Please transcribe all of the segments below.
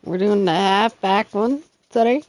We're doing the halfback one today.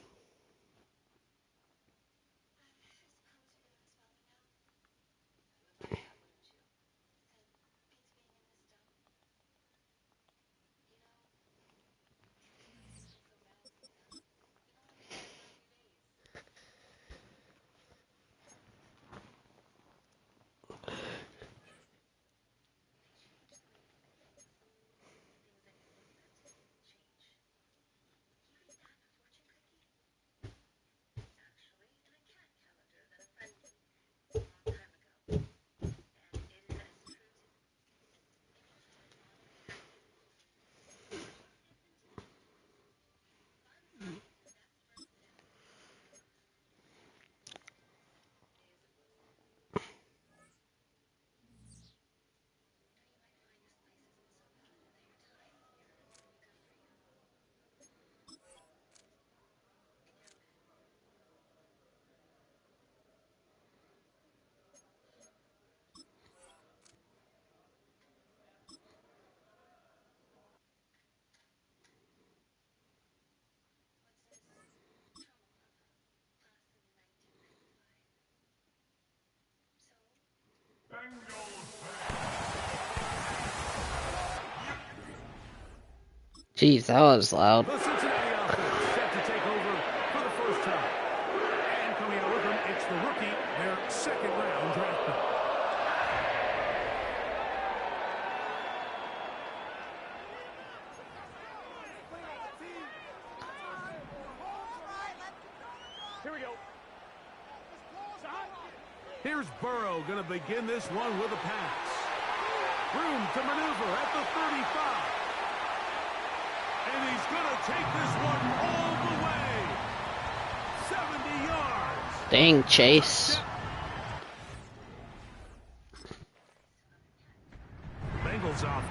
Jeez, that was loud. The Cincinnati offense set to take over for the first time. And coming out with them, it's the rookie, their second-round draft pick. Here we go. Here's Burrow going to begin this one with a pass. Room to maneuver at the 35. And he's going to take this one all the way. 70 yards. Dang, Chase. Bengals off.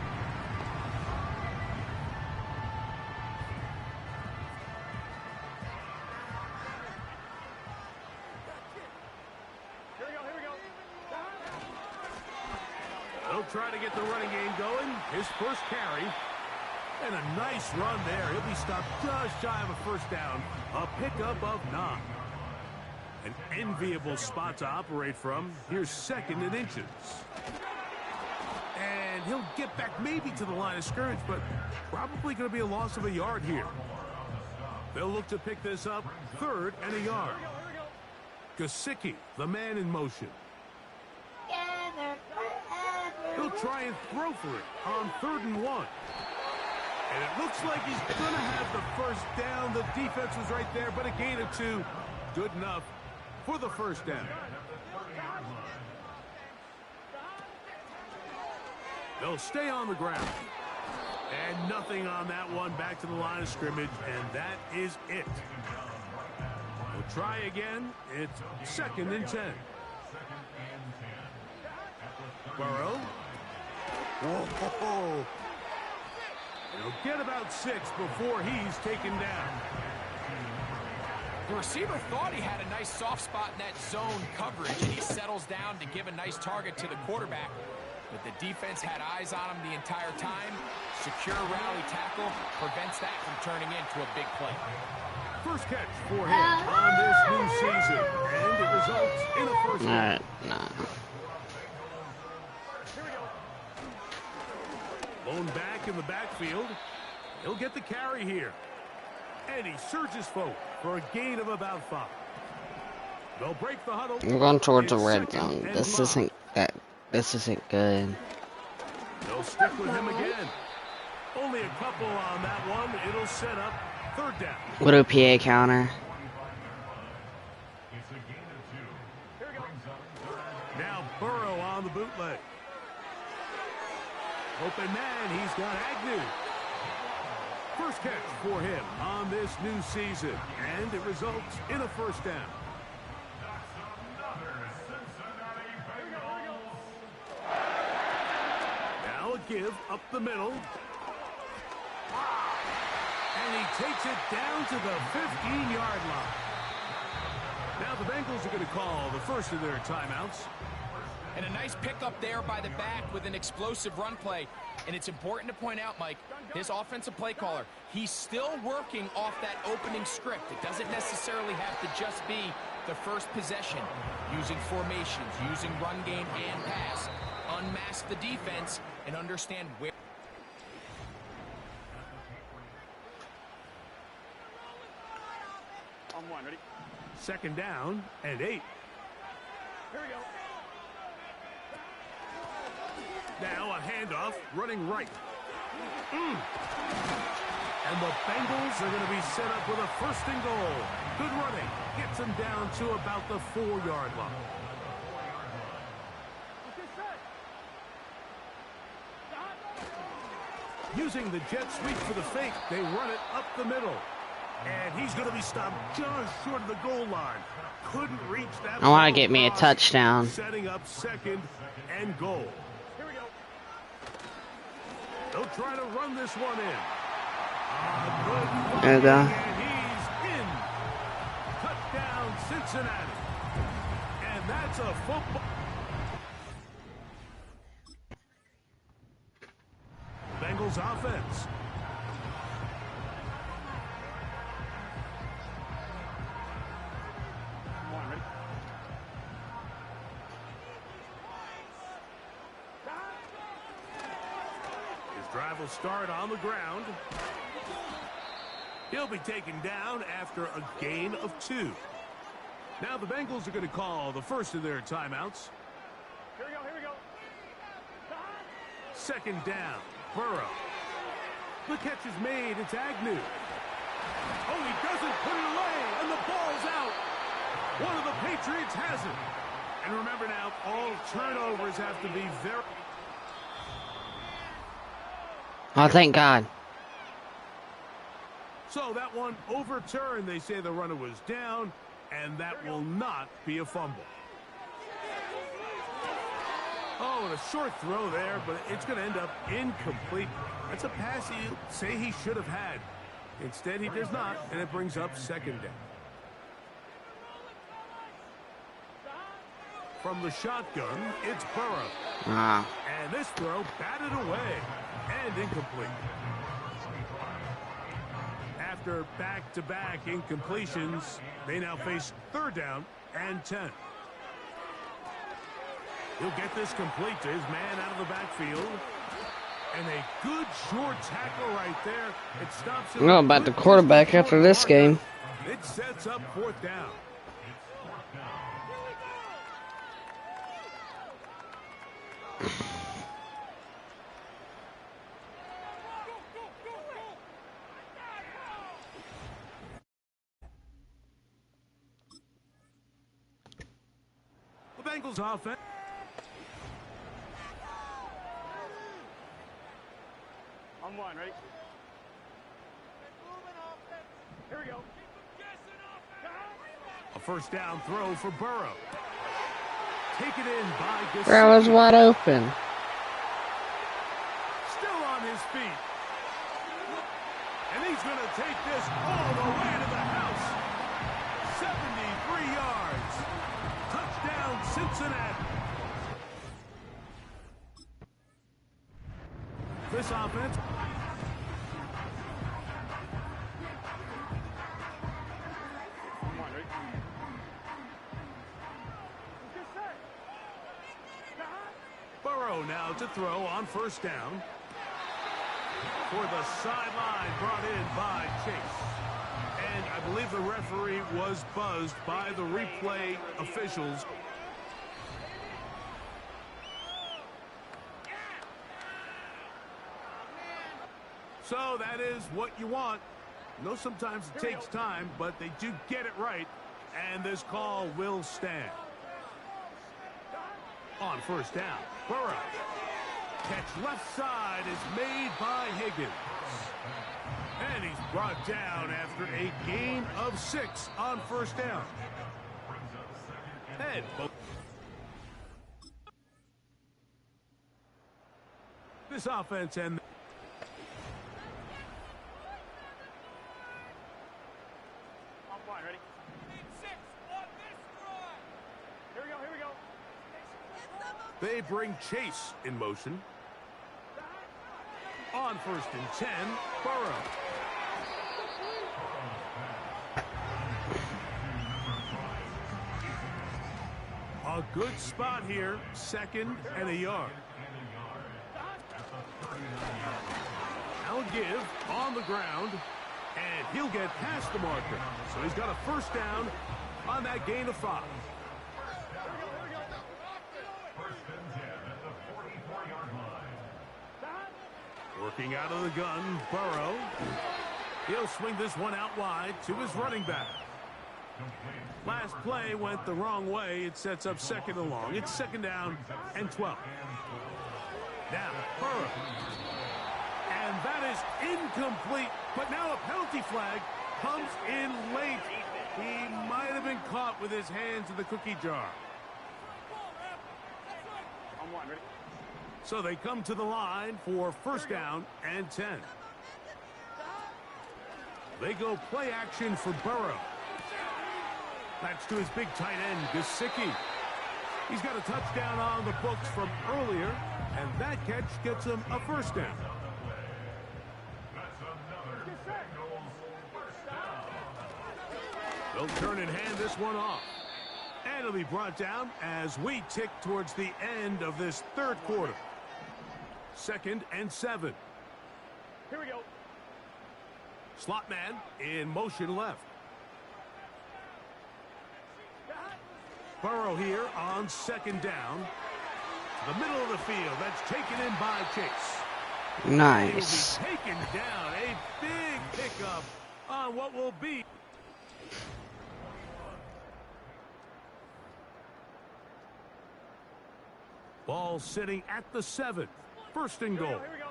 Here we go. They'll try to get the running game going. His first carry. And a nice run there. He'll be stopped just shy of a first down. A pickup of 9. An enviable spot to operate from. Here's 2nd and inches. And he'll get back maybe to the line of scrimmage, but probably going to be a loss of a yard here. They'll look to pick this up 3rd and a yard. Gesicki, the man in motion. He'll try and throw for it on 3rd and 1. And it looks like he's going to have the first down. The defense was right there, but a gain of 2. Good enough for the first down. They'll stay on the ground. And nothing on that one. Back to the line of scrimmage, and that is it. We'll try again. It's 2nd and 10. Burrow. Whoa. He'll get about 6 before he's taken down. The receiver thought he had a nice soft spot in that zone coverage, and he settles down to give a nice target to the quarterback. But the defense had eyes on him the entire time. Secure rally tackle prevents that from turning into a big play. First catch for him on this new season, and it results in a first down. Lone back in the backfield. He'll get the carry here. And he surges forward for a gain of about 5. They'll break the huddle. I'm going towards the red zone. This isn't good. They'll stick with him again. Only a couple on that one. It'll set up 3rd down. What a PA counter. Now Burrow on the bootleg. Open man, he's got Agnew. First catch for him on this new season, and it results in a first down. Now a give up the middle. And he takes it down to the 15-yard line. Now the Bengals are going to call the first of their timeouts. And a nice pickup there by the back with an explosive run play. And it's important to point out, Mike, this offensive play caller, he's still working off that opening script. It doesn't necessarily have to just be the first possession. Using formations, using run game and pass. Unmask the defense and understand where. On one, ready? Second down and 8. Here we go. Now a handoff, running right. And the Bengals are going to be set up with a 1st and goal. Good running. Gets them down to about the 4-yard line. Using the jet sweep for the fake, they run it up the middle. And he's going to be stopped just short of the goal line. Couldn't reach that. I want to get me a touchdown. Setting up 2nd and goal. Here we go. They'll try to run this one in. There you go. And he's in. Touchdown, Cincinnati. And that's a football. Bengals offense. Drive will start on the ground. He'll be taken down after a gain of 2. Now the Bengals are going to call the first of their timeouts. Here we go. 2nd down, Burrow. The catch is made. It's Agnew. Oh, he doesn't put it away, and the ball's out. One of the Patriots has it. And remember now, all turnovers have to be very... Oh, thank God. So that one overturned. They say the runner was down, and that will not be a fumble. Oh, and a short throw there, but it's going to end up incomplete. That's a pass he'd say he should have had. Instead, he does not, and it brings up 2nd down. From the shotgun, it's Burrow. And this throw batted away and incomplete. After back-to-back incompletions, they now face 3rd down and 10. He'll get this complete to his man out of the backfield. And a good short tackle right there. It stops him. I don't know about the quarterback after this game. It sets up 4th down. The Bengals offense. On one, ready? Here we go. A 1st down throw for Burrow. Taken in by Gasecki. Bro was wide open. Still on his feet. And he's going to take this all the way to the house. 73 yards. Touchdown, Cincinnati. This offense. Burrow now to throw on 1st down. For the sideline, brought in by Chase. And I believe the referee was buzzed by the replay officials. So that is what you want. I know sometimes it takes time, but they do get it right. And this call will stand. On 1st down, Burrow. Catch left side is made by Higgins. And he's brought down after a gain of 6 on 1st down. Head. This offense and ready? 6 on this drive. Here we go. They bring Chase in motion. On 1st and 10, Burrow. A good spot here, 2nd and a yard. Now give on the ground, and he'll get past the marker. So he's got a 1st down on that gain of 5. Working out of the gun, Burrow. He'll swing this one out wide to his running back. Last play went the wrong way. It sets up 2nd and long. It's 2nd down and 12. Now, Burrow. And that is incomplete. But now a penalty flag comes in late. He might have been caught with his hands in the cookie jar. So they come to the line for 1st down and 10. They go play action for Burrow. That's to his big tight end, Gesicki. He's got a touchdown on the books from earlier, and that catch gets him a 1st down. They'll turn and hand this one off. And it'll be brought down as we tick towards the end of this 3rd quarter. 2nd and 7. Here we go. Slot man in motion left. Burrow here on 2nd down. The middle of the field. That's taken in by Chase. Nice. He'll be taken down. A big pickup on what will be. Ball sitting at the 7th. 1st and goal. Here we go.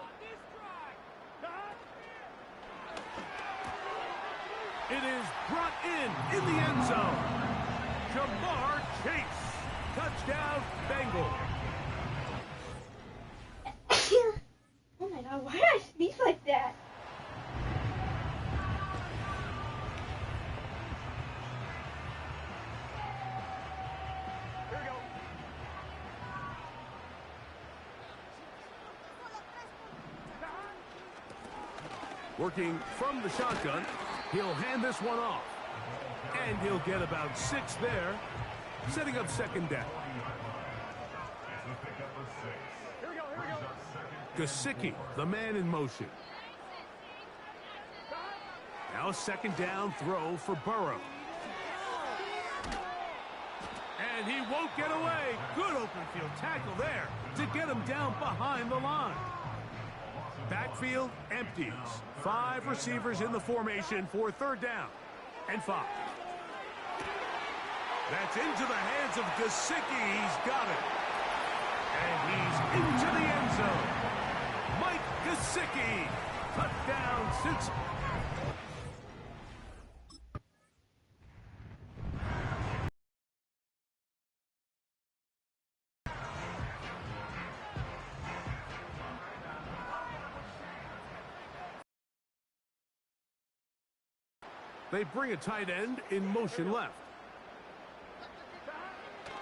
It is brought in the end zone. Jamar Chase. Touchdown, Bengals. Oh my God, why did I sneeze like that? Here we go. Working from the shotgun, he'll hand this one off. And he'll get about 6 there, setting up 2nd down. Here we go. Here we go. Gesicki, the man in motion. Now a 2nd down throw for Burrow. And he won't get away. Good open field tackle there to get him down behind the line. Backfield empties. 5 receivers in the formation for 3rd down and 5. That's into the hands of Gesicki. He's got it. And he's into the end zone. Mike Gesicki. Touchdown, Cincinnati. They bring a tight end in motion left.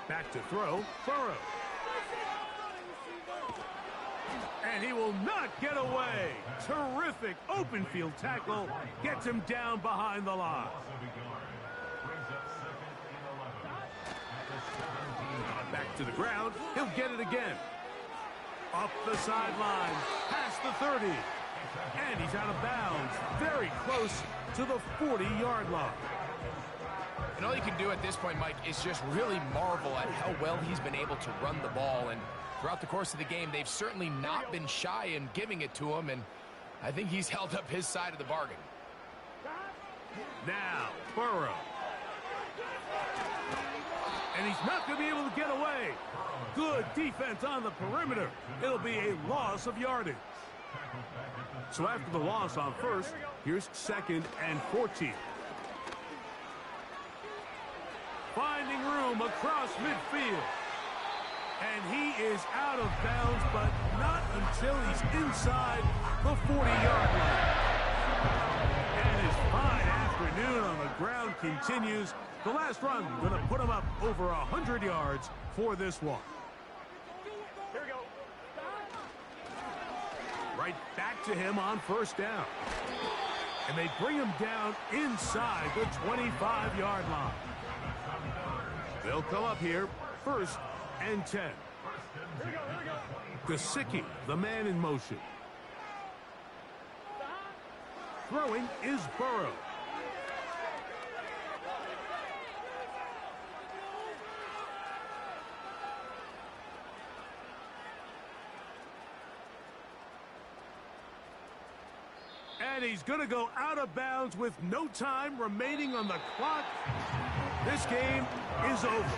Back to throw, Burrow. And he will not get away. Terrific open field tackle. Gets him down behind the line. Back to the ground. He'll get it again. Up the sideline. Past the 30. And he's out of bounds. Very close to the 40-yard line. And all you can do at this point, Mike, is just really marvel at how well he's been able to run the ball. And throughout the course of the game, they've certainly not been shy in giving it to him. And I think he's held up his side of the bargain. Now, Burrow. And he's not going to be able to get away. Good defense on the perimeter. It'll be a loss of yardage. So after the loss on 1st, here's 2nd and 14. Finding room across midfield. And he is out of bounds, but not until he's inside the 40-yard line. And his fine afternoon on the ground continues. The last run going to put him up over 100 yards for this one. Right back to him on first down. And they bring him down inside the 25-yard line. They'll come up here, 1st and 10. Gesicki, the man in motion. Throwing is Burrow. And he's going to go out of bounds with no time remaining on the clock. This game is over.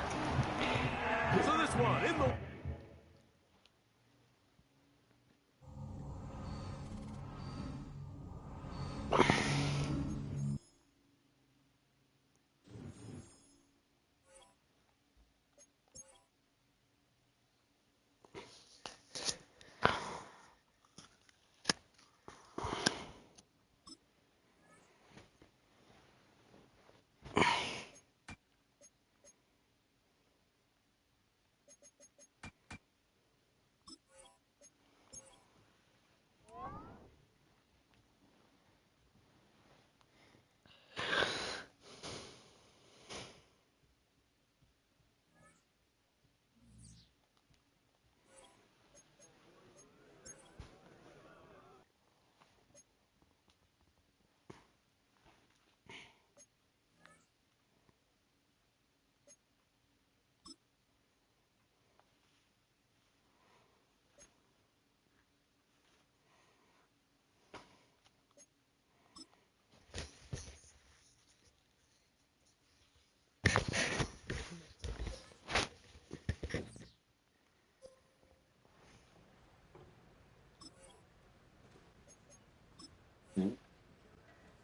So this one in the...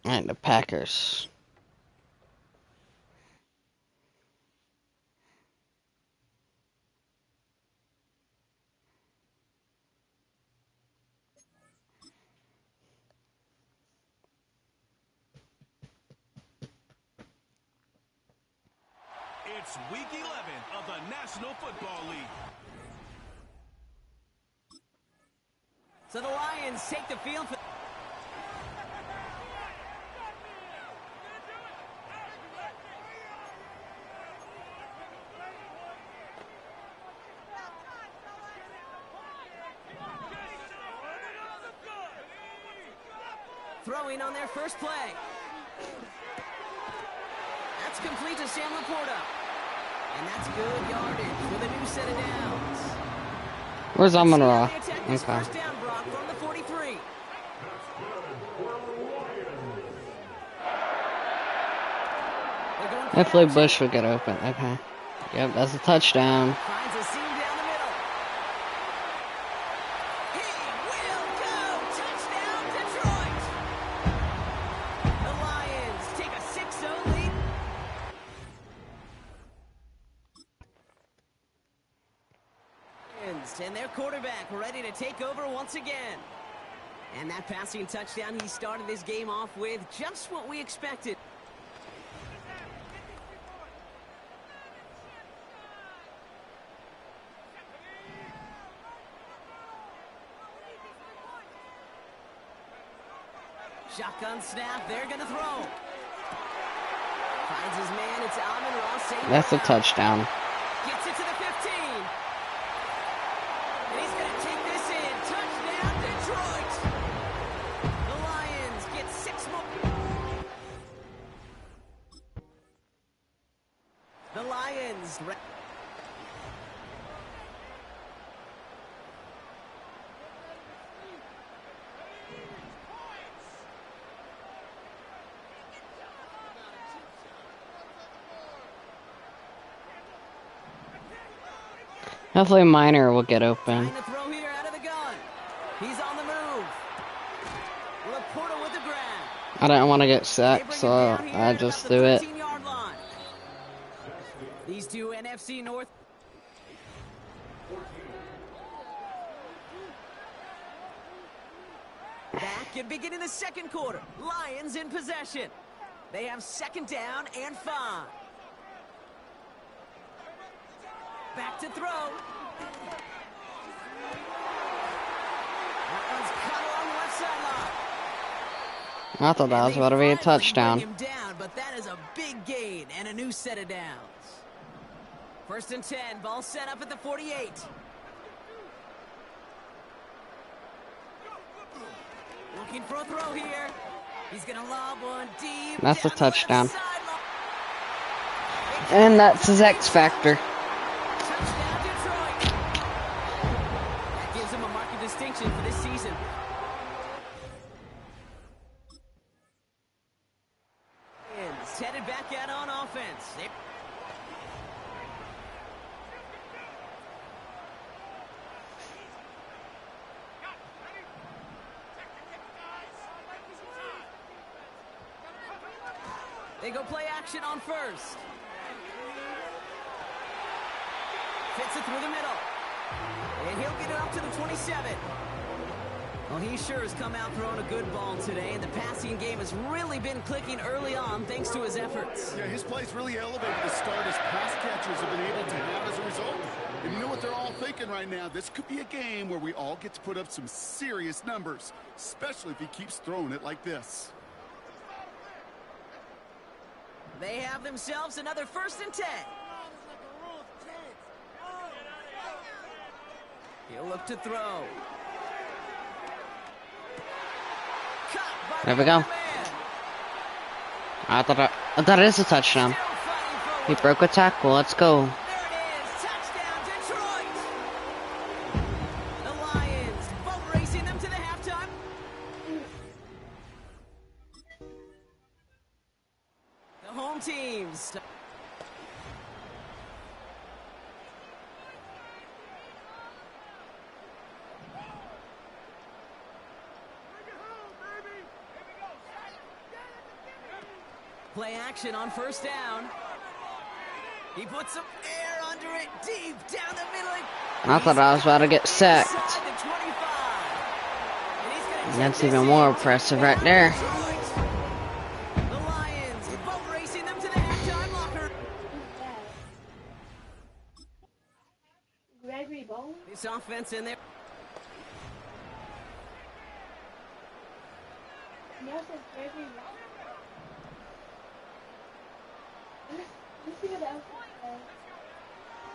And the Packers. It's week 11 of the National Football League. So the Lions take the field for... Throwing on their first play. That's complete to Sam Laporta. And that's good yardage with a new set of downs. Where's Amon-Ra? Okay. Okay. First down, Brock, from the 43. Hopefully Bush will get open. Okay. Yep, that's a touchdown. Finds a seam down the middle. He will go! Touchdown, Detroit! The Lions take a 6-0 lead. And their quarterback ready to take over once again. And that passing touchdown, he started this game off with just what we expected. Shotgun snap, they're going to throw. Finds his man, it's Amon-Ra. That's a touchdown. Gets it to the 15. And he's going to take this in. Touchdown, Detroit. The Lions get 6 more. The Lions. Hopefully Minor will get open. Trying to throw here out of the gun. He's on the move. Laporta with the grab. I don't want to get sacked, so I just threw it. These two NFC North. Back and beginning the second quarter. Lions in possession. They have 2nd down and 5. Back to throw. That one's cut sideline. I thought that was about to be a touchdown. Him down, but that is a big gain and a new set of downs. 1st and 10, ball set up at the 48. Looking for a throw here. He's going to lob one deep. That's a touchdown. And that's his X factor. Touchdown, Detroit. That gives him a mark of distinction for this season. It's headed back out on offense. They go play action on first. Fits it through the middle. And he'll get it up to the 27. Well, he sure has come out throwing a good ball today, and the passing game has really been clicking early on thanks to his efforts. Yeah, his play's really elevated to start as pass catchers have been able to have as a result. And you know what they're all thinking right now? This could be a game where we all get to put up some serious numbers, especially if he keeps throwing it like this. They have themselves another 1st and 10. He'll look to throw. There we go. I thought it is a touchdown. He broke a tackle. Let's go. There it is. Touchdown, Detroit. The Lions boat racing them to the halftime. The home teams. Play action on 1st down. He puts some air under it, deep down the middle. I thought I was about to get sacked. That's even more impressive right there. The Lions boat racing them to the halftime locker. Gregory Bowen? This offense in there. No, it says Gregory Bowen. Let's see what else it says.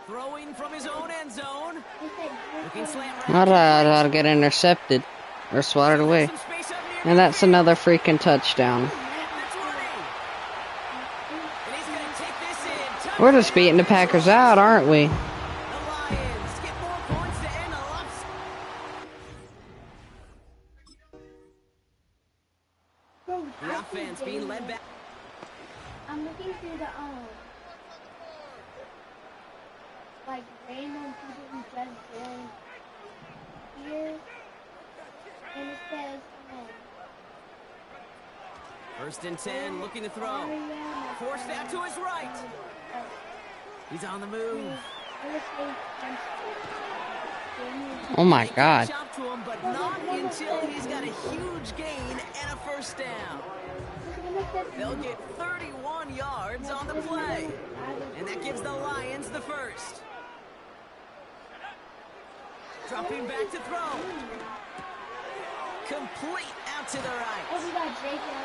Throwing from his own end zone. It said Looking slant I thought I was about to get intercepted or swatted away. some space up near And that's another freaking touchdown. the 20. And he's gonna take this in. We're just beating the Packers out, aren't we? The Lions get more points to end the loss. Bro, The offense being led back. I'm looking through the like random people who just joined here, and it says 1st and 10, looking to throw. Forced out to his right. He's on the move. Oh my God. Chop to him, but not until he's got a huge gain and a 1st down. They'll get 31 yards on the play. And that gives the Lions the 1st. Dropping back to throw. Complete out to the right.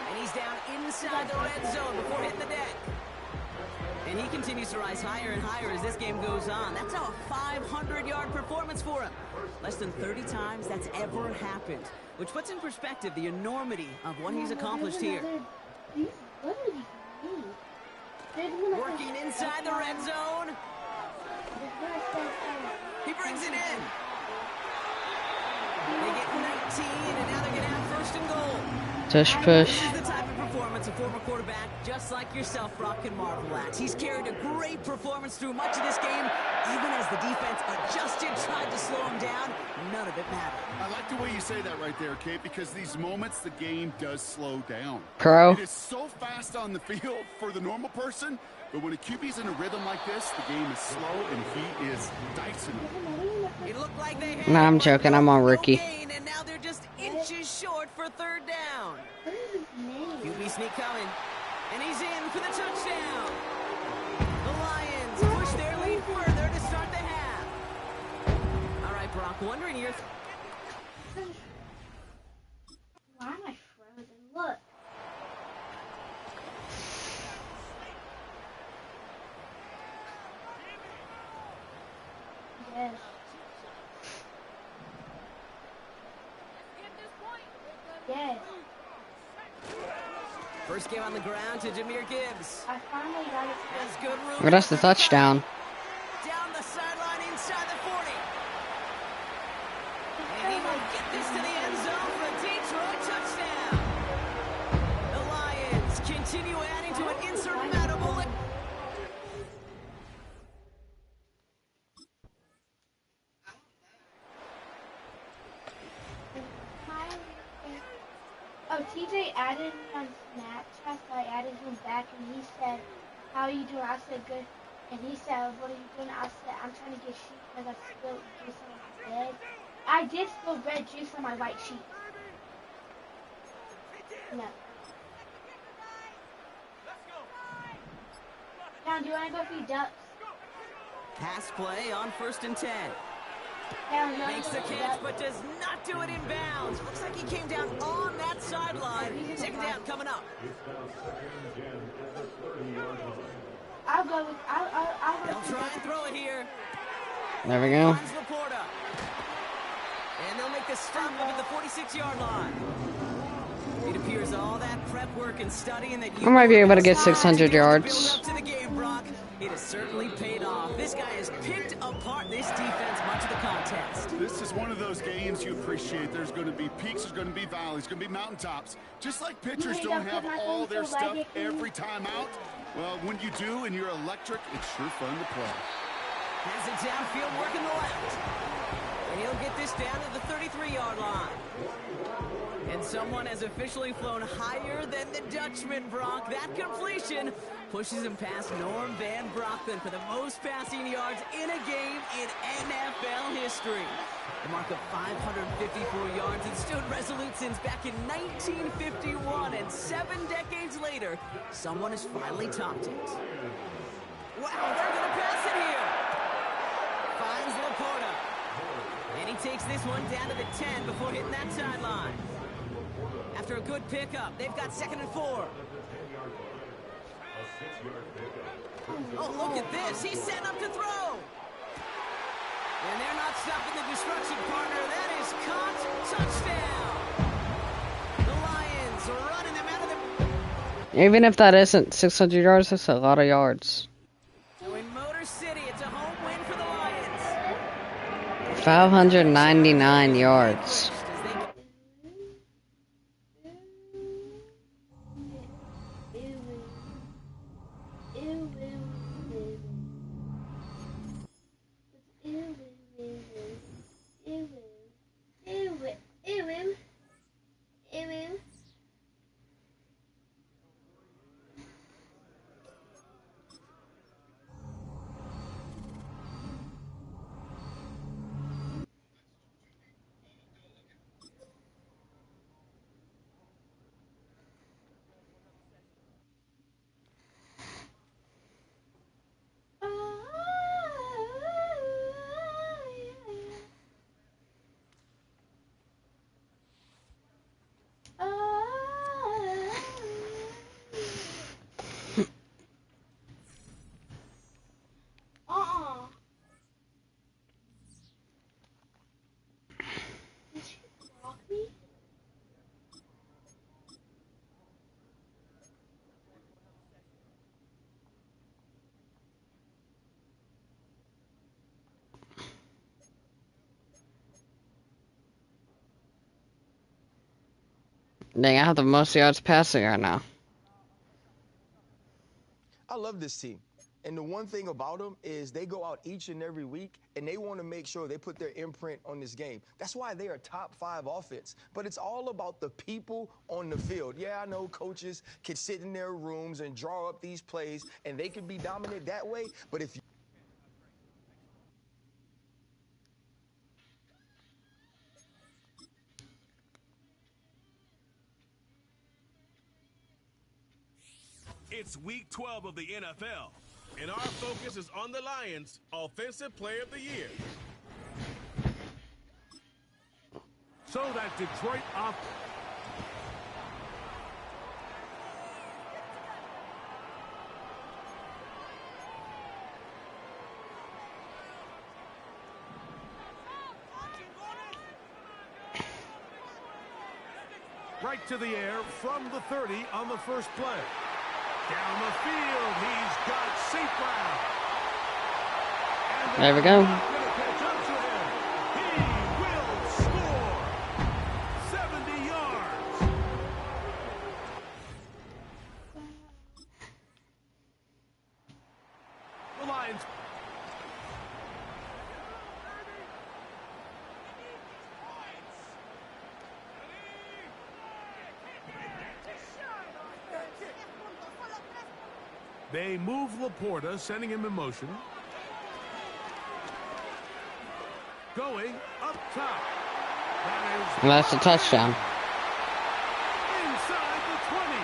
And he's down inside the red zone before hitting the deck. And he continues to rise higher and higher as this game goes on. That's a 500-yard performance for him. Less than 30 times that's ever happened. Which puts in perspective the enormity of what he's accomplished here. Working inside the red zone. He brings it in. They get 19, and now they're going to have 1st and goal. Tush push. This is the type of performance a former quarterback, just like yourself, Brock, can marvel at. He's carried a great performance through much of this game, even as the defense adjusted, tried to slow him down. None of it mattered. I like the way you say that right there, Kate, because these moments the game does slow down. Pro. It is so fast on the field for the normal person, but when a QB's in a rhythm like this, the game is slow and he is dicing them. It looked like they had Nah, I'm joking. I'm on rookie. gain, and now they're just inches short for 3rd down. QB sneak coming, and he's in for the touchdown. The Lions push their lead further to start the half. All right, Brock, wondering your... First game on the ground to Jahmyr Gibbs. I finally got it. Has good room. But that's the touchdown. Down the sideline inside the 40. And he will get this to the end zone for a Detroit touchdown. The Lions continue adding to an insurmountable lead. Oh, TJ added me on Snapchat, so I added him back, and he said, "How are you doing?" I said, "Good." And he said, "What are you doing?" I said, "I'm trying to get sheep because I spilled juice on my bed." I did spill red juice on my white sheep. No. John, do you want to go feed ducks? Pass play on 1st and 10. Yeah, no, Makes the catch, but does not do it in bounds. Looks like he came down on that sideline. Second down coming up. I'll go with. I'll go. They'll try and throw it here. There we go. Finds Laporta. And they'll make the stop up at the 46-yard line. It appears all that prep work and studying that you I might be able to get 600 build yards. up to the game, Brock. It has certainly paid off. This guy has picked apart this defense much of the contest. This is one of those games you appreciate. There's going to be peaks, there's going to be valleys, there's going to be mountaintops. Just like pitchers don't have all their stuff every time out. Well, when you do and you're electric, it's sure fun to play. Has it downfield working the left. And he'll get this down to the 33-yard line. And someone has officially flown higher than the Dutchman, Brock. That completion pushes him past Norm Van Brocklin for the most passing yards in a game in NFL history. The mark of 554 yards has stood resolute since back in 1951, and 7 decades later, someone has finally topped it. Wow, they're going to pass it here. Finds Laporta. And he takes this one down to the 10 before hitting that sideline. After a good pickup, they've got 2nd and 4. Oh, look at this. He's setting up to throw. And they're not stopping the destruction, partner. That is caught. Touchdown. The Lions are running them out of the... Even if that isn't 600 yards, that's a lot of yards. So in Motor City, it's a home win for the Lions. 599 yards. Dang, I have the most yards passing right now. I love this team. And the one thing about them is they go out each and every week and they want to make sure they put their imprint on this game. That's why they are top 5 offense. But it's all about the people on the field. Yeah, I know coaches can sit in their rooms and draw up these plays and they can be dominant that way. But if you It's week 12 of the NFL, and our focus is on the Lions' Offensive Player of the Year. So that Detroit off. Right to the air from the 30 on the first play. Down the field, he's got St. Brown. There we go. Not gonna catch up to him. He will score. 70 yards. The Lions. They move Laporta, sending him in motion. Going up top. And that's a touchdown. Inside the 20.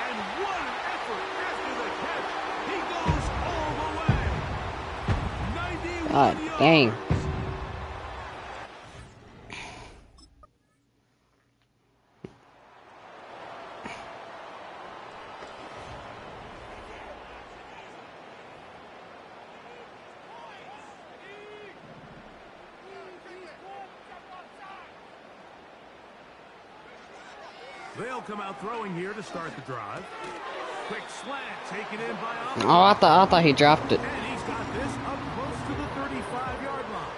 And what an effort after the catch. He goes all the way. 91 God dang. yards. They'll come out throwing here to start the drive. Quick slant taken in by Allen. Oh, I thought he dropped it. And he's got this up close to the 35-yard line.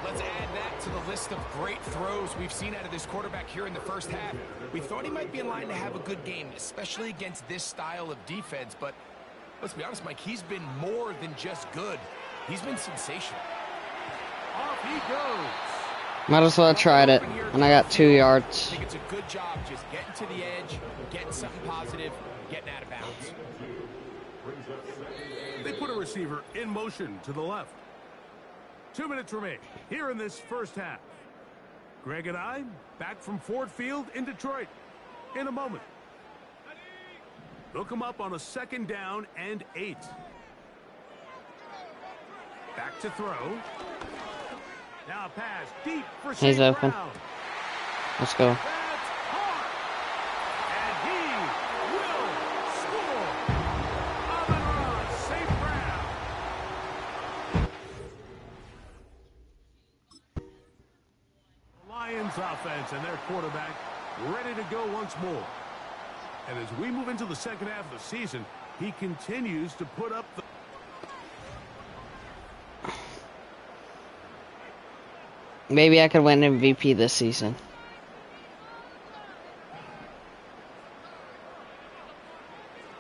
Let's add that to the list of great throws we've seen out of this quarterback here in the first half. We thought he might be in line to have a good game, especially against this style of defense. But let's be honest, Mike, he's been more than just good. He's been sensational. Off he goes. Might as well have tried it. And I got 2 I yards. think it's a good job just getting to the edge, getting something positive, getting out of bounds. They put a receiver in motion to the left. 2 minutes remain here in this first half. Greg and I back from Ford Field in Detroit in a moment. They'll come up on a 2nd down and 8. Back to throw. Now pass deep for St. He's open. Brown. Let's go. That's hard. And he will score. Amon-Ra St. Brown. Lions offense and their quarterback ready to go once more. And as we move into the second half of the season, he continues to put up the Maybe I could win MVP this season.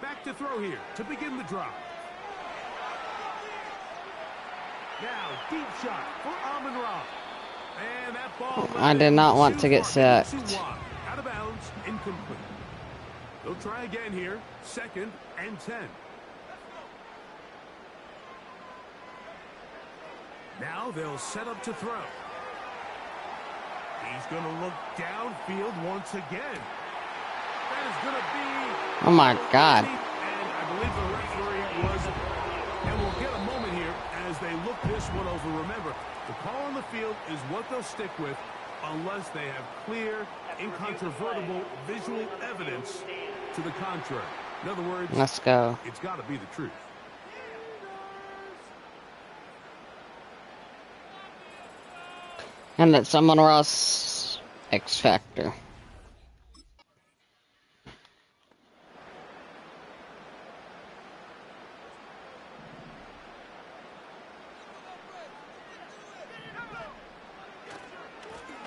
back to throw here to begin the drive. Now deep shot for Amon-Ra. And that ball I did not want to get sacked. Out of bounds, incomplete. They'll try again here. 2nd and 10. Now they'll set up to throw. He's going to look downfield once again. That is going to be... Oh my God. And I believe the referee was... And we'll get a moment here as they look this one over. Remember, the call on the field is what they'll stick with unless they have clear, incontrovertible visual evidence to the contrary. In other words, Let's go. it's got to be the truth. And that someone else X Factor.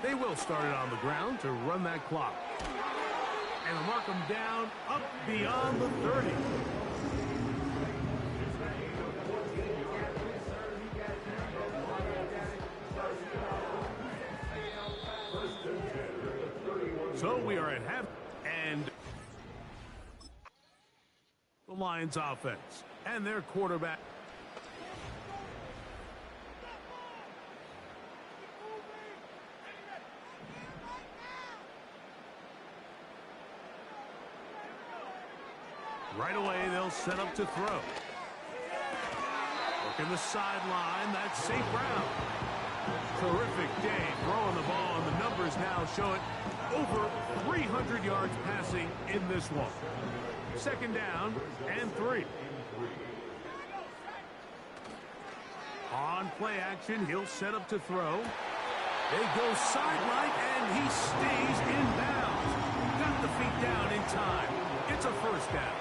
They will start it on the ground to run that clock. And they'll mark them down up beyond the 30. So we are at half, and the Lions offense and their quarterback. Right away, they'll set up to throw. Working the sideline, that's St. Brown. Terrific day throwing the ball, and the numbers now show it. Over 300 yards passing in this one. 2nd down and 3. On play action, he'll set up to throw. They go sideline, and he stays in bounds. Got the feet down in time. It's a first down.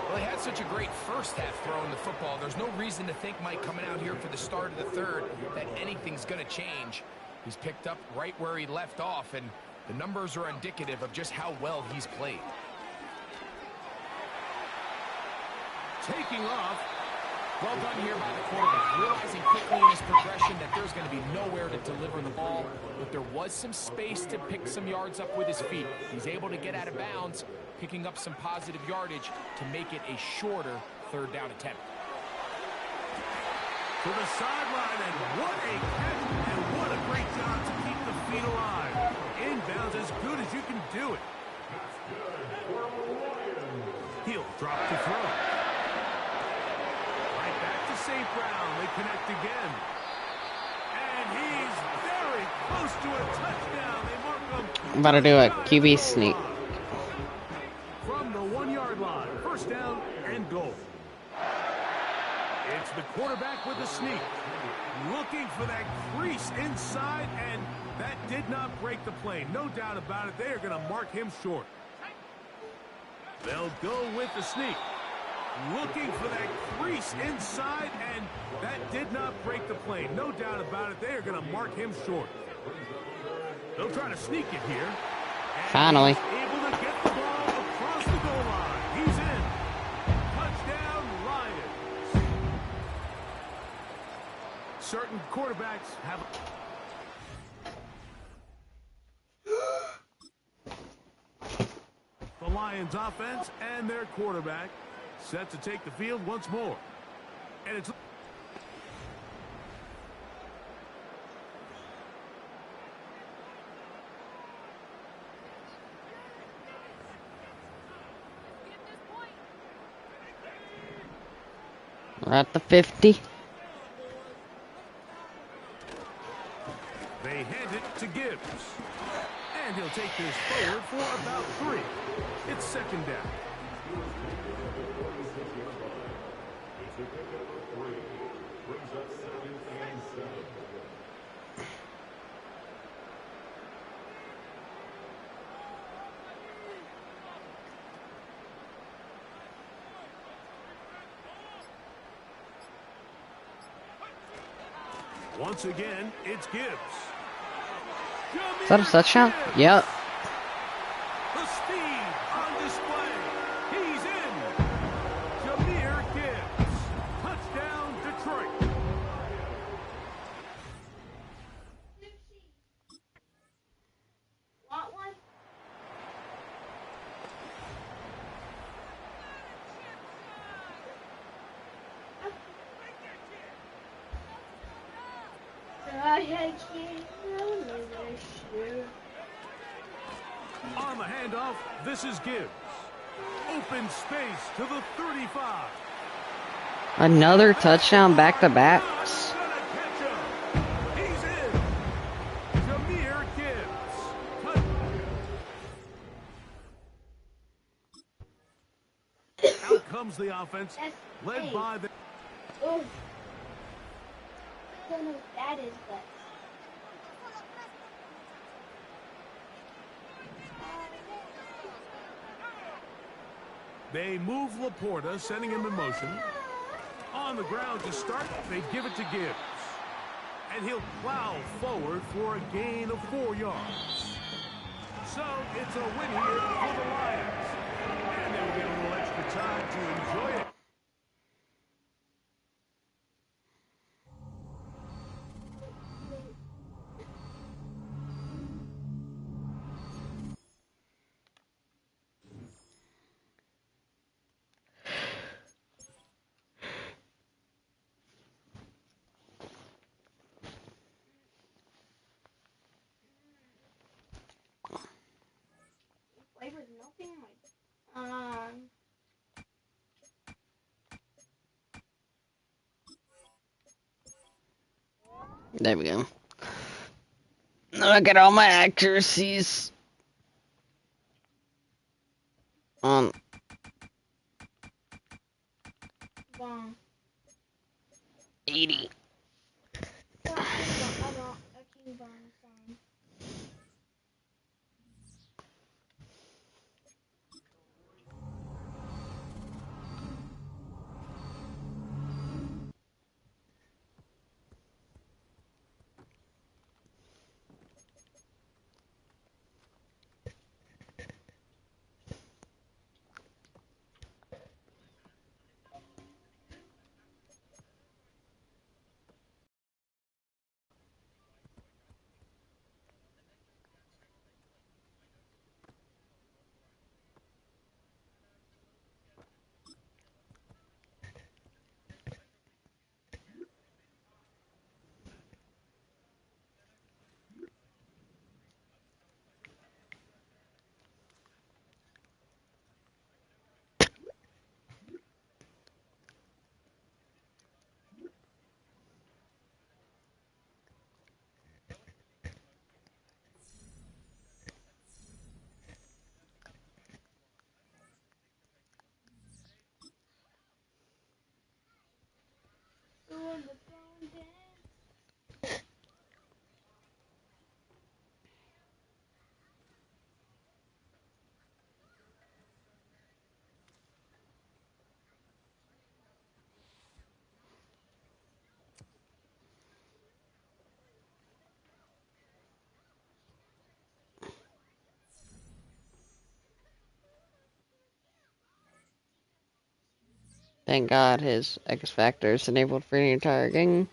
Well, he had such a great first half throwing the football. There's no reason to think, Mike, coming out here for the start of the third, that anything's going to change. He's picked up right where he left off, and the numbers are indicative of just how well he's played. Taking off. Well done here by the quarterback, realizing quickly in his progression that there's going to be nowhere to deliver the ball, but there was some space to pick some yards up with his feet. He's able to get out of bounds, picking up some positive yardage to make it a shorter third down attempt. To the sideline, and what a catch, and what a great job to keep the feet alive. Inbounds as good as you can do it. He'll drop the throw. Right back to St. Brown. They connect again. And he's very close to a touchdown. They mark him. I'm about to do a QB sneak. From the 1-yard line. First down and goal. It's the quarterback with a sneak. Looking for that crease inside, and that did not break the play. No doubt about it. They are going to mark him short. They'll go with the sneak. Looking for that crease inside, and that did not break the play. No doubt about it. They are going to mark him short. They'll try to sneak it here. And finally. he's able to get the ball across the goal line. He's in. Touchdown, Lions. Certain quarterbacks have... The Lions offense and their quarterback set to take the field once more. And it's... We're at the 50. They hand it to Gibbs. And he'll take this forward for about 3. It's second down. Once again, it's Gibbs. Is that a touchdown? Yep. The speed on display. He's in. Jahmyr Gibbs. Touchdown, Detroit. Want one? On the handoff, this is Gibbs. Open space to the 35. Another touchdown back-to-backs. He's in. Jahmyr Gibbs. Out comes the offense, led by the... Oh. I don't know what that is, but... They move Laporta, sending him in motion. On the ground to start, they give it to Gibbs. And he'll plow forward for a gain of 4 yards. So it's a win here for the Lions. And they'll get a little extra time to enjoy it. Flavored milk in my... There we go. Look at all my accuracies. 80. move on. It's on. Doing the phone dance. Thank God his X Factor is enabled for the entire game.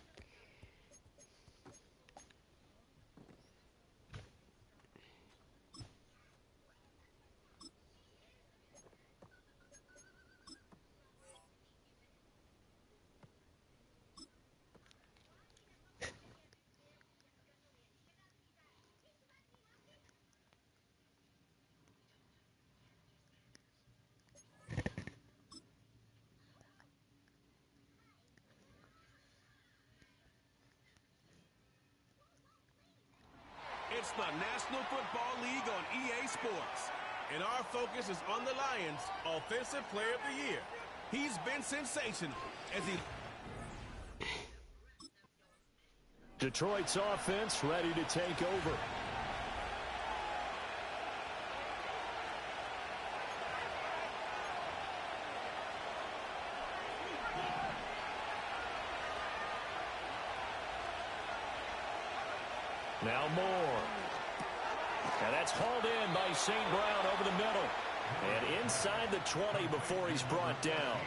It's the National Football League on EA Sports. And our focus is on the Lions' Offensive Player of the Year. He's been sensational as he... Detroit's offense ready to take over. Now Moore. And that's hauled in by St. Brown over the middle. And inside the 20 before he's brought down.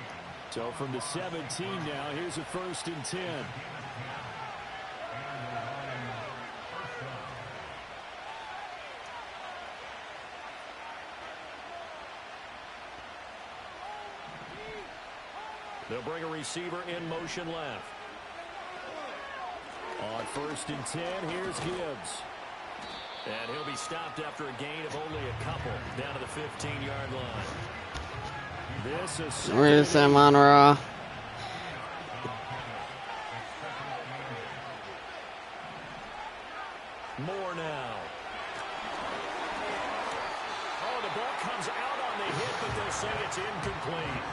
So from the 17 now, here's a 1st and 10. They'll bring a receiver in motion left. On 1st and 10, here's Gibbs. And he'll be stopped after a gain of only a couple down to the 15-yard line. This is... Where's Sam Monroe? More now. Oh, the ball comes out on the hit, but they'll say it's incomplete.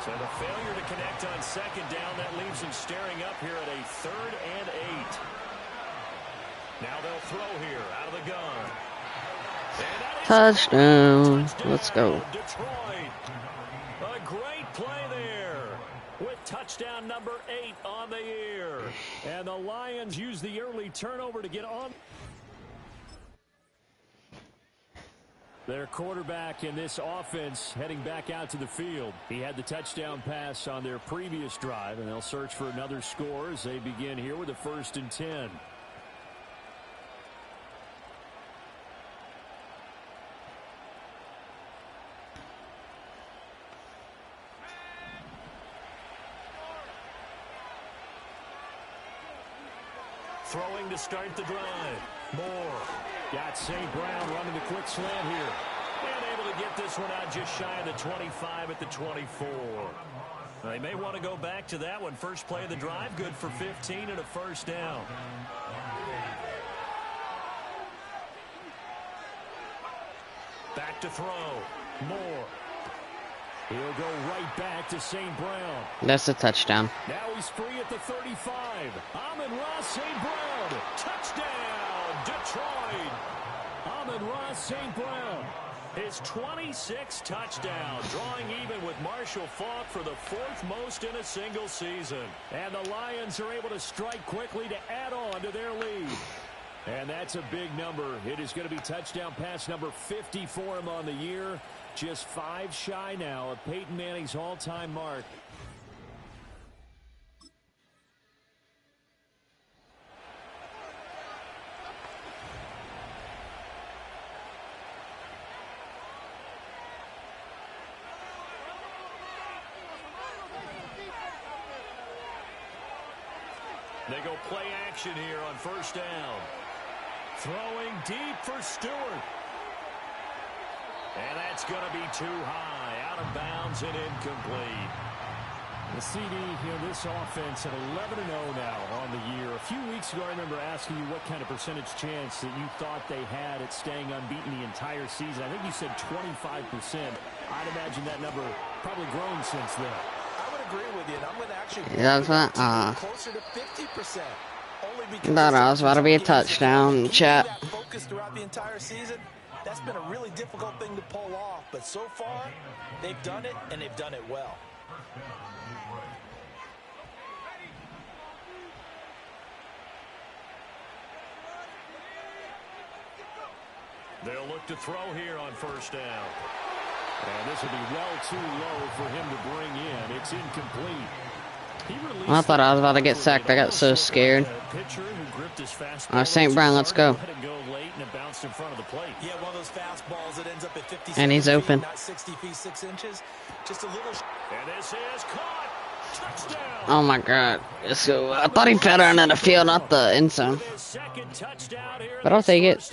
So the failure to connect on 2nd down, that leaves them staring up here at a 3rd and 8. Now they'll throw here out of the gun. Touchdown. Let's go. Detroit. A great play there with touchdown number 8 on the year. And the Lions use the early turnover to get on. Their quarterback in this offense heading back out to the field. He had the touchdown pass on their previous drive, and they'll search for another score as they begin here with a 1st and 10. Throwing to start the drive. Moore. Got St. Brown running the quick slant here. And able to get this one out just shy of the 25 at the 24. They may want to go back to that one. First play of the drive, good for 15 and a 1st down. Back to throw. Moore. He'll go right back to St. Brown. That's a touchdown. Now he's free at the 35. Amon-Ra St. Brown. Touchdown, Detroit. Amon-Ra St. Brown. His 26th touchdown, drawing even with Marshall Faulk for the 4th most in a single season. And the Lions are able to strike quickly to add on to their lead. And that's a big number. It is going to be touchdown pass number 50 for him on the year. Just 5 shy now of Peyton Manning's all-time mark. They go play action here on first down. Throwing deep for Stewart. And that's going to be too high. Out of bounds and incomplete. The CD, this offense at 11-0 now on the year. A few weeks ago, I remember asking you what kind of percentage chance that you thought they had at staying unbeaten the entire season. I think you said 25%. I'd imagine that number probably grown since then. I would agree with you, and I'm going to actually closer to 50%. Thought I was about to be a touchdown, chat. Focus throughout the entire season. That's been a really difficult thing to pull off, but so far, they've done it, and they've done it well. They'll look to throw here on first down. And this will be well too low for him to bring in. It's incomplete. I thought I was about to get sacked. I got so scared. St. Brown, let's go. And he's open. Oh my God. So I thought he fell down in the field, not the end zone. But I'll take it.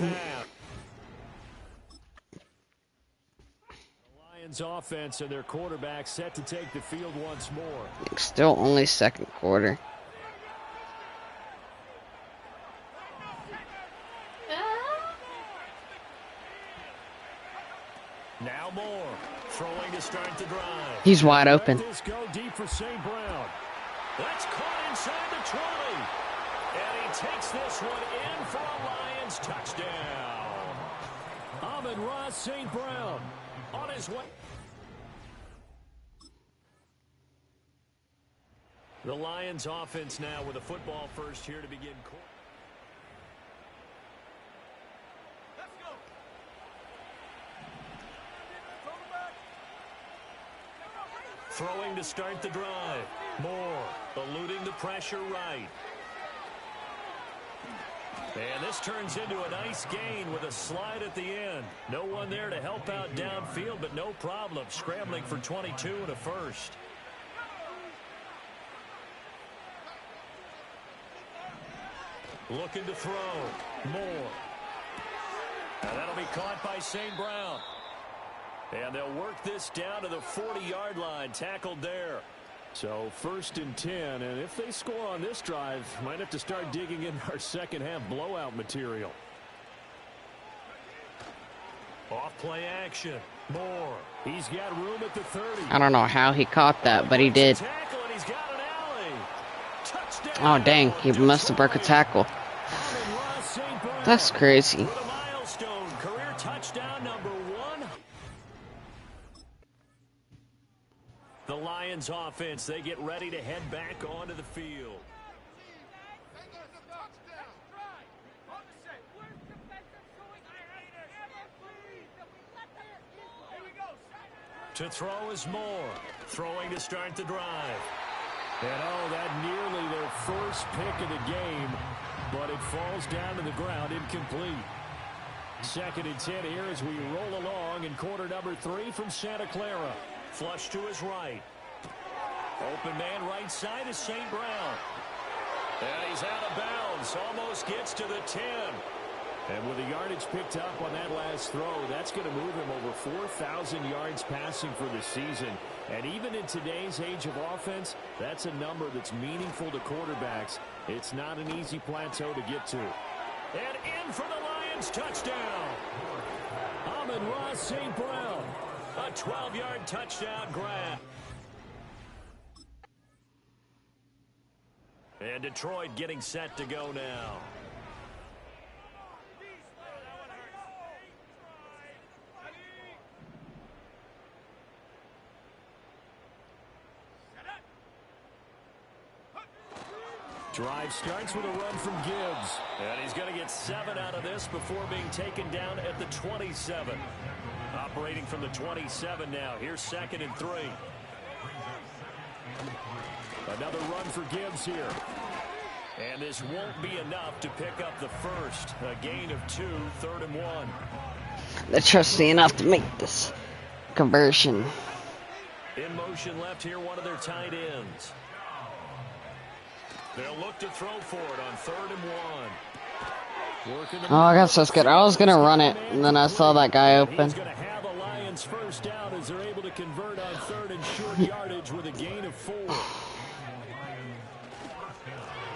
Offense and their quarterback set to take the field once more. Still only second quarter. Now more throwing to start the drive. He's wide open. Let this go deep for St. Brown. That's caught inside the 20. And he takes this one in for a Lions touchdown. Amon-Ra St. Brown on his way. The Lions offense now with a football first here to begin. Let's go. Throwing to start the drive. Moore eluding the pressure right. And this turns into a nice gain with a slide at the end. No one there to help out downfield, but no problem. Scrambling for 22 and a first. Looking to throw. Moore. And that'll be caught by St. Brown. And they'll work this down to the 40-yard line. Tackled there. So 1st and 10. And if they score on this drive, might have to start digging in our second-half blowout material. Off play action. Moore. He's got room at the 30. I don't know how he caught that, but he did. Oh, dang. He must have broke a tackle. That's crazy. Milestone career touchdown number 1. The Lions offense, they get ready to head back onto the field. To throw is Moore. Throwing to start the drive. And oh, that nearly their first pick of the game, but it falls down to the ground, incomplete. 2nd and 10 here as we roll along in quarter number 3 from Santa Clara. Flush to his right. Open man right side is St. Brown. And he's out of bounds, almost gets to the 10. And with the yardage picked up on that last throw, that's going to move him over 4,000 yards passing for the season. And even in today's age of offense, that's a number that's meaningful to quarterbacks. It's not an easy plateau to get to. And in for the Lions touchdown. Amon-Ra St. Brown. A 12-yard touchdown grab. And Detroit getting set to go now. Drive starts with a run from Gibbs. And he's going to get 7 out of this before being taken down at the 27. Operating from the 27 now. Here's 2nd and 3. Another run for Gibbs here. And this won't be enough to pick up the first. A gain of 2, 3rd and 1. They're trusting enough to make this conversion. In motion left here, one of their tight ends. They'll look to throw for it on 3rd and 1. Oh, I guess that's good. I was gonna run it, and then I saw that guy open. He's going to have a Lions first down as they're able to convert on 3rd and short yardage with a gain of 4.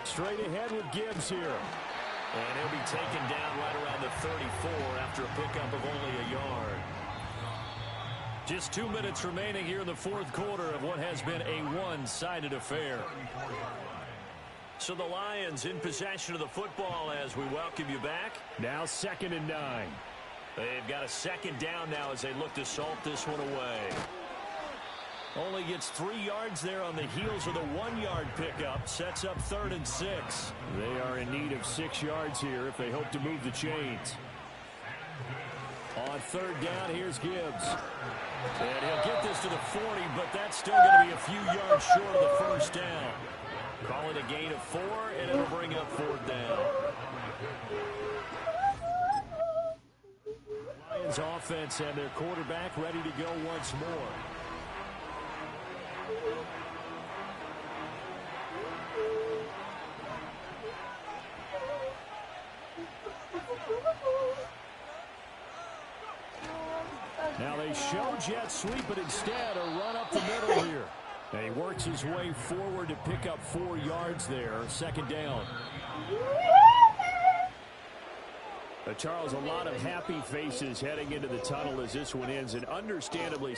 Straight ahead with Gibbs here. And he'll be taken down right around the 34 after a pickup of only a yard. Just 2 minutes remaining here in the 4th quarter of what has been a one-sided affair. So the Lions in possession of the football as we welcome you back. Now 2nd and 9. They've got a 2nd down now as they look to salt this one away. Only gets 3 yards there on the heels of the 1-yard pickup. Sets up 3rd and 6. They are in need of 6 yards here if they hope to move the chains. On 3rd down, here's Gibbs. And he'll get this to the 40, but that's still going to be a few yards short of the first down. Call it a gain of 4, and it'll bring up 4th down. Lions offense and their quarterback ready to go once more. Now they show jet sweep, but instead a run up the middle here. And he works his way forward to pick up 4 yards there. 2nd down. Charles, a lot of happy faces heading into the tunnel as this one ends, and understandably.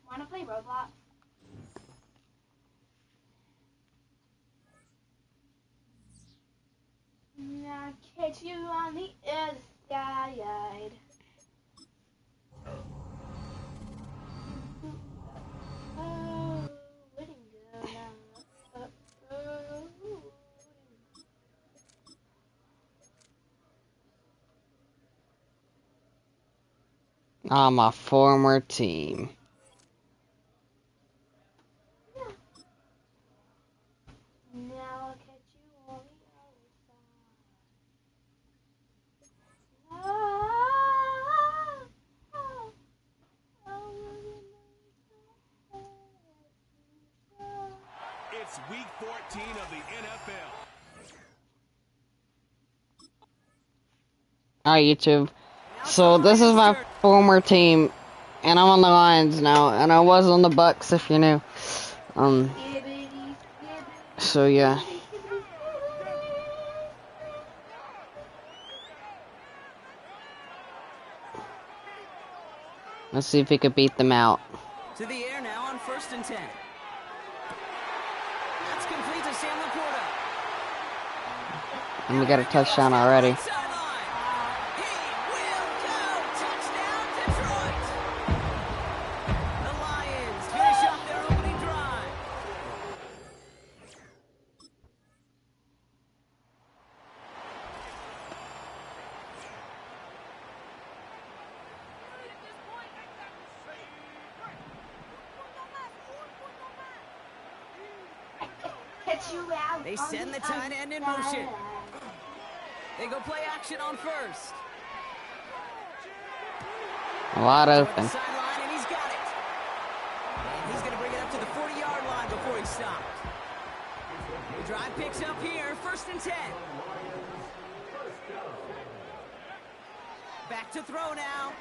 Want to play Roblox? I'll catch you on the other side. Oh, where did it go now? On my former team. Now I'll catch you on the other side. It's week 14 of the NFL. Alright, YouTube. So this is my former team, and I'm on the Lions now, and I was on the Bucks if you knew. So yeah. Let's see if we could beat them out. To the air now on 1st and 10. That's complete to Sam Laporta. And we got a touchdown already. They send the tight end in motion. They go play action on 1st. A lot open. Sideline, and he's got it. And he's going to bring it up to the 40-yard line before he stopped. The drive picks up here, 1st and 10. Back to throw now.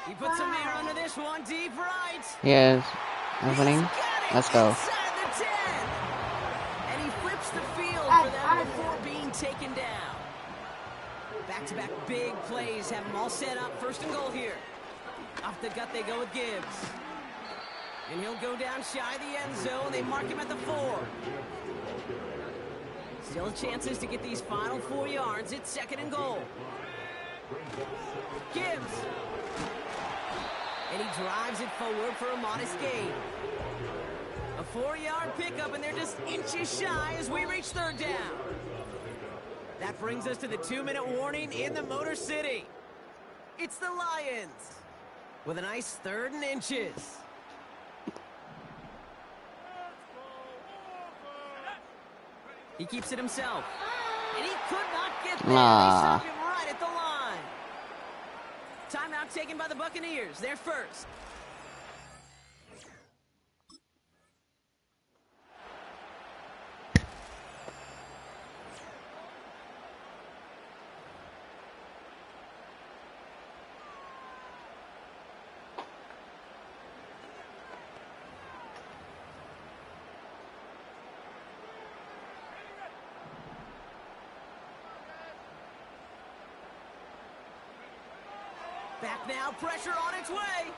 He puts some air under this one, deep right. Yes. Opening. Let's go. Inside the 10. And he flips taken down. Back-to-back big plays have them all set up. First and goal here. Off the gut they go with Gibbs. And he'll go down shy of the end zone. They mark him at the 4. Still chances to get these final 4 yards. It's second and goal. Gibbs. And he drives it forward for a modest gain. A 4-yard pickup, and they're just inches shy as we reach third down. That brings us to the 2-minute warning in the Motor City. It's the Lions with a nice 3rd and inches. He keeps it himself. And he could not get there. They serve him right at the line. Timeout taken by the Buccaneers. They're first. Back now, pressure on its way.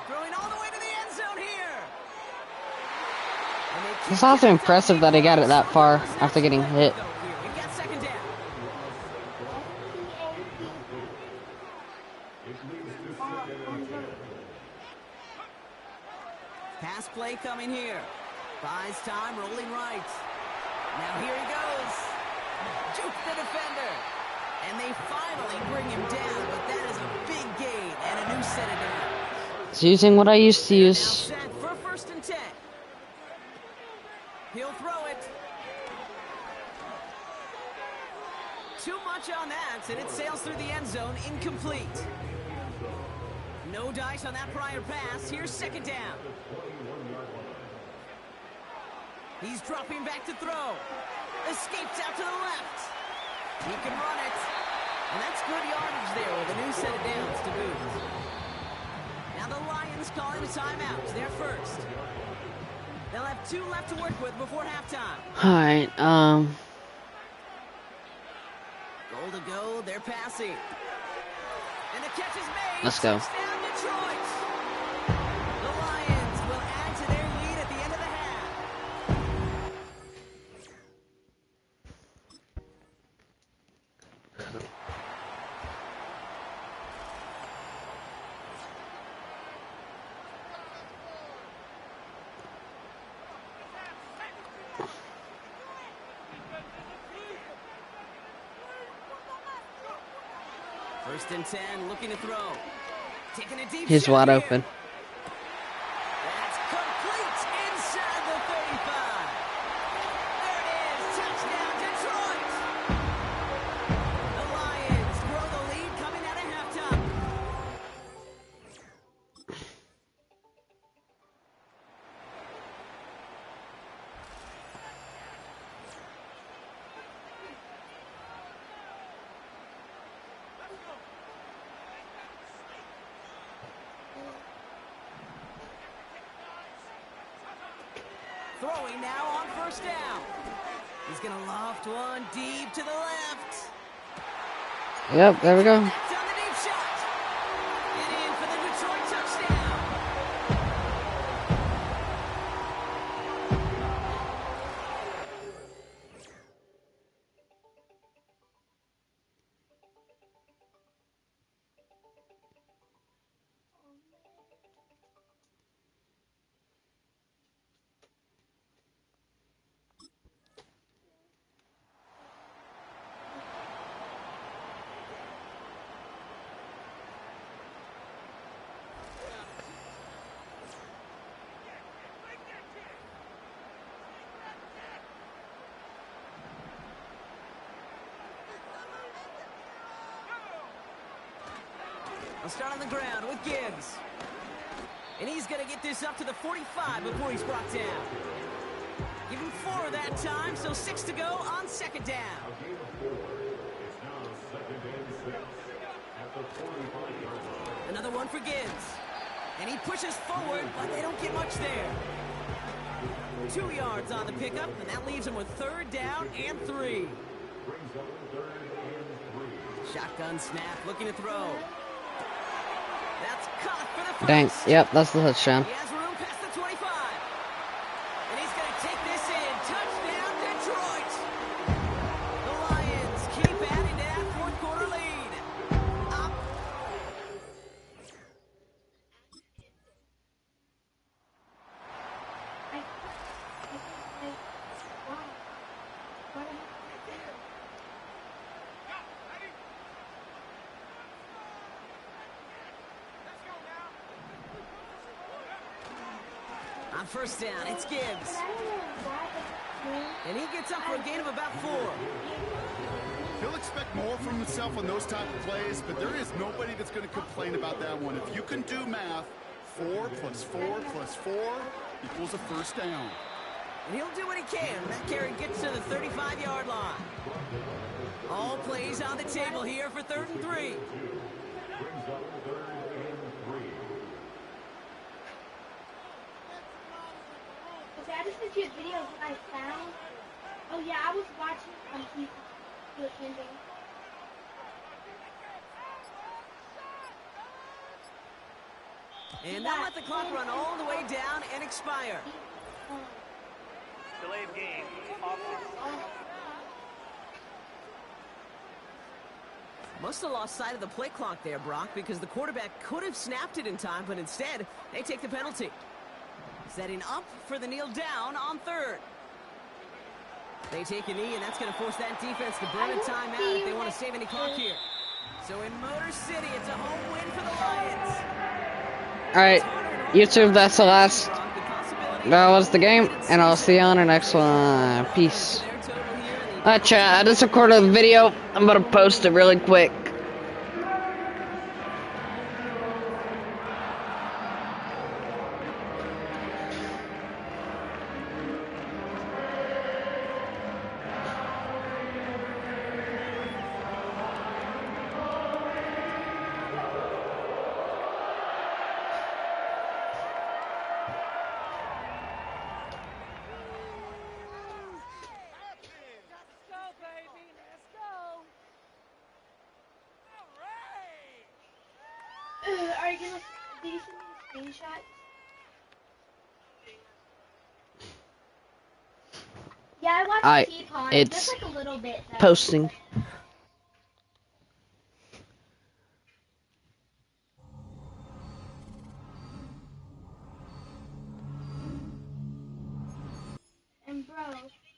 Throwing all the way to the end zone here. It's also impressive that he got it that far after getting hit. We've got second down. Pass play coming here. Buys time, rolling right. Now here he goes. Juke the defender. And they finally bring him down, but that is a big gain and a new set of downs. It's using what I used to use. Now set for 1st and 10. He'll throw it. Too much on that, and it sails through the end zone, incomplete. No dice on that prior pass. Here's second down. He's dropping back to throw. Escapes out to the left. He can run it. And that's good yardage there with a new set of downs to boot. Now the Lions calling a timeout. They're first. They'll have 2 left to work with before halftime. Alright, Goal to go. They're passing. And the catch is made. Let's go. Touchdown, Detroit. The Lions will add to their lead at the end of the half. First and 10, looking to throw. Taking a deep he's shot wide here. open. That's complete inside the 35. There it is, touchdown Detroit. The Lions grow the lead coming out of halftime. Throwing now on first down. He's going to loft one deep to the left. Yep, there we go. That's on the deep shot. And in for the Detroit touchdown. I'll start on the ground with Gibbs. And he's going to get this up to the 45 before he's brought down. Give him 4 that time, so 6 to go on second down. Another one for Gibbs. And he pushes forward, but they don't get much there. 2 yards on the pickup, and that leaves him with 3rd down and 3. Shotgun snap, looking to throw. That's caught for the first. Dang, yep, that's the touchdown. He has room past the 25. And he's going to take this in. Touchdown, Detroit. The Lions keep adding to that 4th quarter lead. Up. On 1st down, it's Gibbs. And he gets up for a gain of about 4. He'll expect more from himself on those type of plays, but there is nobody that's going to complain about that one. If you can do math, 4 + 4 + 4 equals a 1st down. And he'll do what he can. That carry gets to the 35-yard line. All plays on the table here for 3rd and 3. I just sent you a video of what I found. Oh yeah, I was watching on TV. And they'll let the clock run all the way down and expire. Delay of game. Must have lost sight of the play clock there, Brock, because the quarterback could have snapped it in time, but instead, they take the penalty. Setting up for the kneel down on 3rd. They take a knee, and that's going to force that defense to burn a timeout if they want to save any clock here. So in Motor City, it's a home win for the Lions. All right, YouTube, that's the last. That was the game, and I'll see you on the next one. Peace. Chat, I just recorded a video. I'm going to post it really quick. Are you gonna? Did you send me the screenshots? Yeah, I watched T-Pon. It's just like a little bit. Though. Posting. And bro,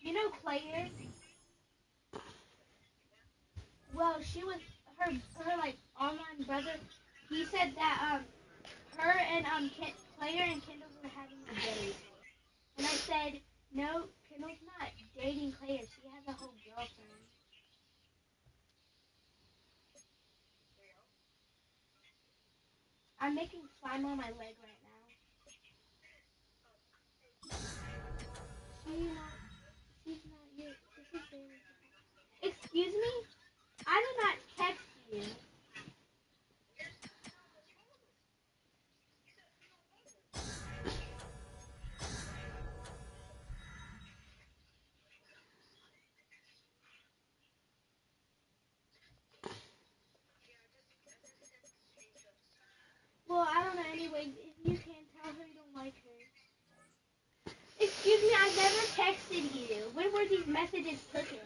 you know Claire? Well, she was her like online brother. He said that her and Claire and Kendall were having a date. And I said, no, Kendall's not dating Claire. She has a whole girlfriend. I'm making slime on my leg right now. She's not here. This is very. Excuse me? I did not text you. Well, I don't know. Anyway, if you can tell her you don't like her. Excuse me, I never texted you. When were these messages taken?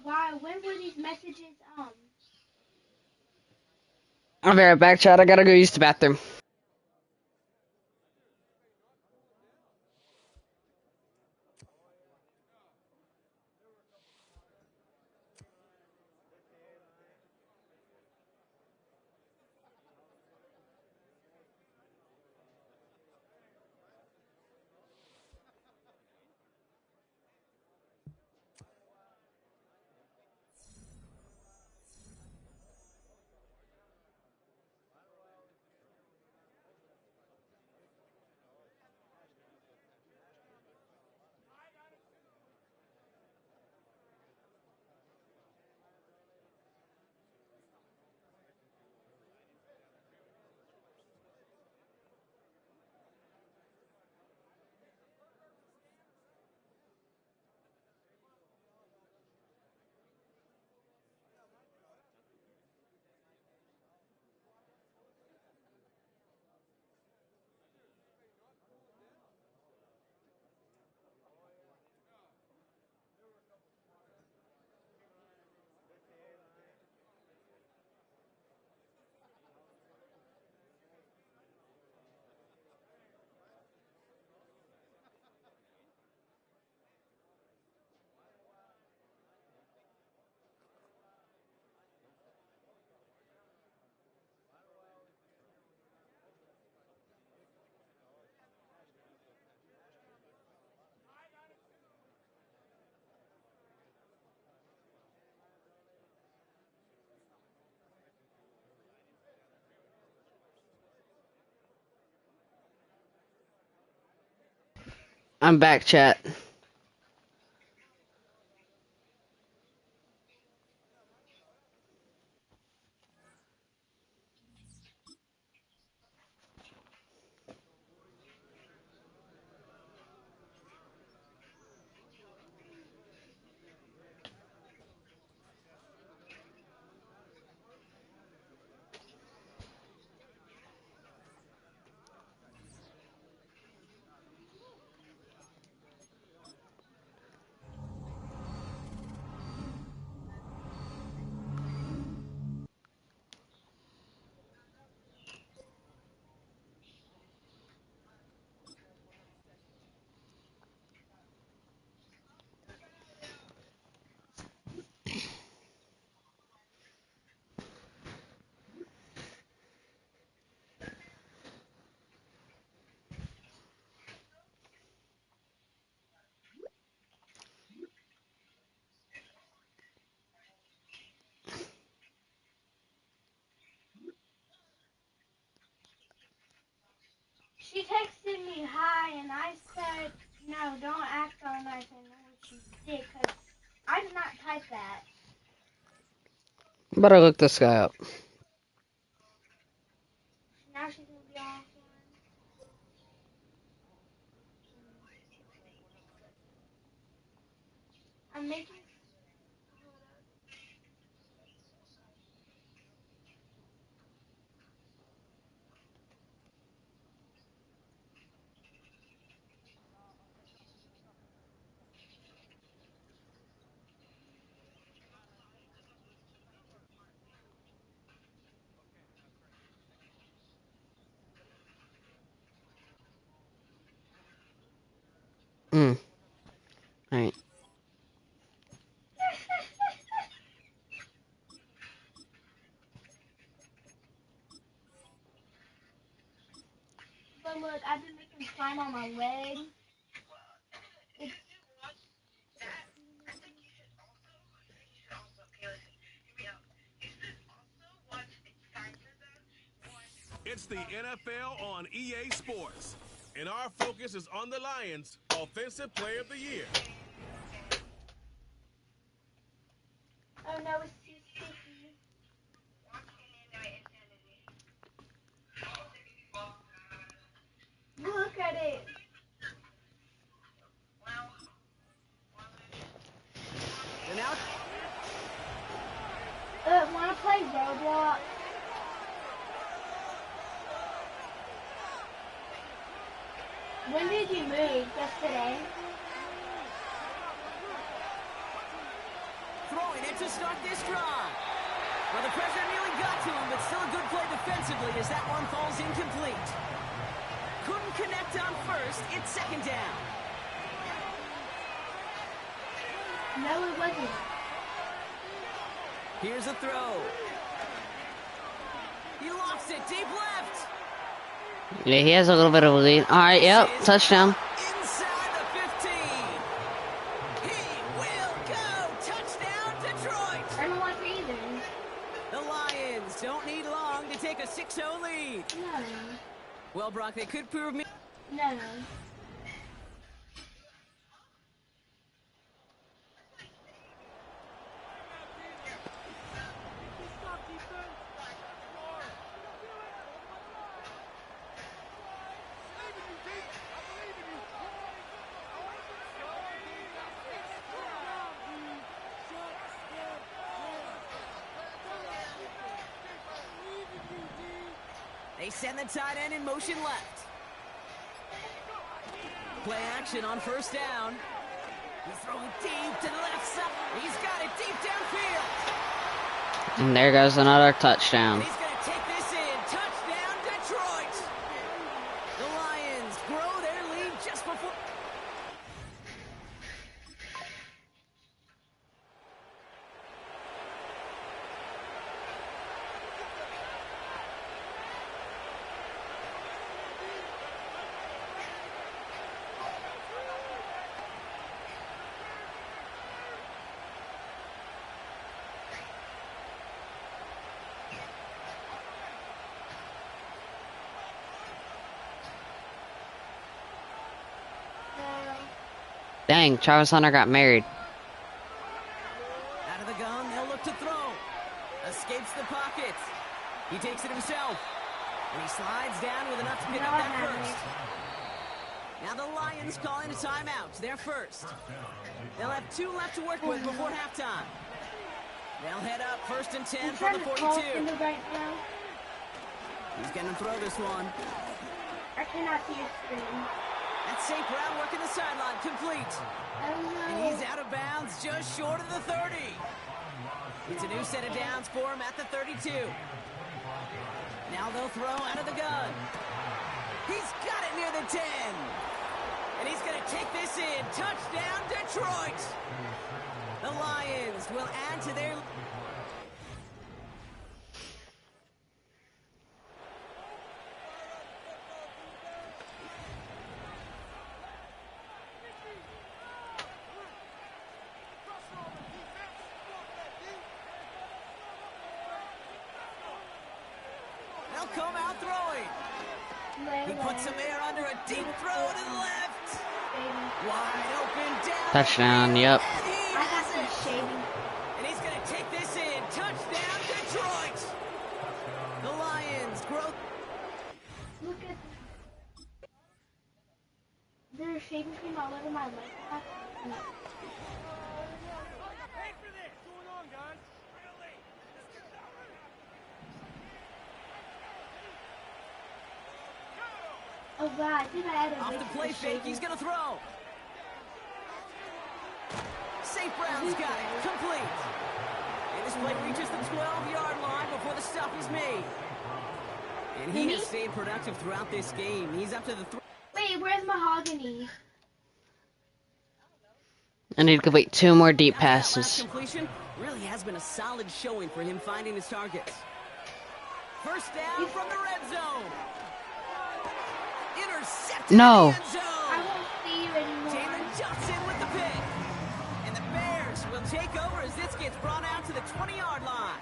Why? When were these messages, I'll be right back, chat. I gotta go use the bathroom. I'm back, chat. She texted me hi, and I said, no, don't act all nice. I know what you did, because I did not type that. Better look this guy up. Now she's going to be offline. I'm making... Alright. But look, I've been making slime on my leg. It's the NFL on EA Sports, and our focus is on the Lions' Offensive Player of the Year. Oh no, it's too sticky. Look at it. And now, Wanna play Roblox? When did you move? Just today? throwing it to start this drive. Well, the pressure nearly got to him, but still a good play defensively as that one falls incomplete. Couldn't connect on first. It's second down. No, it wasn't. Here's a throw. He lofts it deep left. Yeah, he has a little bit of a lead. Alright, yep, touchdown. Inside the 15. He will go. Touchdown, Detroit. I don't want to either. The Lions don't need long to take a 6-0 lead. No. Well, Brock, they could prove me. No. They send the tight end in motion left. Play action on first down. He's throwing deep to the left side. He's got it deep downfield. And there goes another touchdown. He's going to take this in. Touchdown, Detroit. The Lions grow their lead just before. Dang, Travis Hunter got married. Out of the gun, they'll look to throw. Escapes the pocket. He takes it himself. And he slides down with enough to pick up that first. Now the Lions calling a timeout. They're first. They'll have 2 left to work with before halftime. They'll head up 1st and 10 from the 42. Right now. He's going to throw this one. I cannot see your screen. That's St. Brown working the sideline. Complete. Oh, no. And he's out of bounds just short of the 30. It's a new set of downs for him at the 32. Now they'll throw out of the gun. He's got it near the 10. And he's going to take this in. Touchdown, Detroit. The Lions will add to their... They'll come out throwing. He puts some air under a deep throw to the left. Wide open down. Touchdown, yep. I got some shaving. And he's going to take this in. Touchdown, Detroit. The Lions grow. Look at there's shaving cream all over my leg. Oh God, I think I had a Off the play fake, he's going to throw. St. Brown's got it, complete. And this play reaches the 12-yard line before the stop is made. And he has stayed productive throughout this game. He's up to the 3. Wait, where's Mahogany? I need to complete 2 more deep After that last passes. completion really has been a solid showing for him finding his targets. First down from the red zone. Intercepted No. in the end zone. I won't see you anymore. Jalen Johnson with the pick. And the Bears will take over as this gets brought out to the 20-yard line.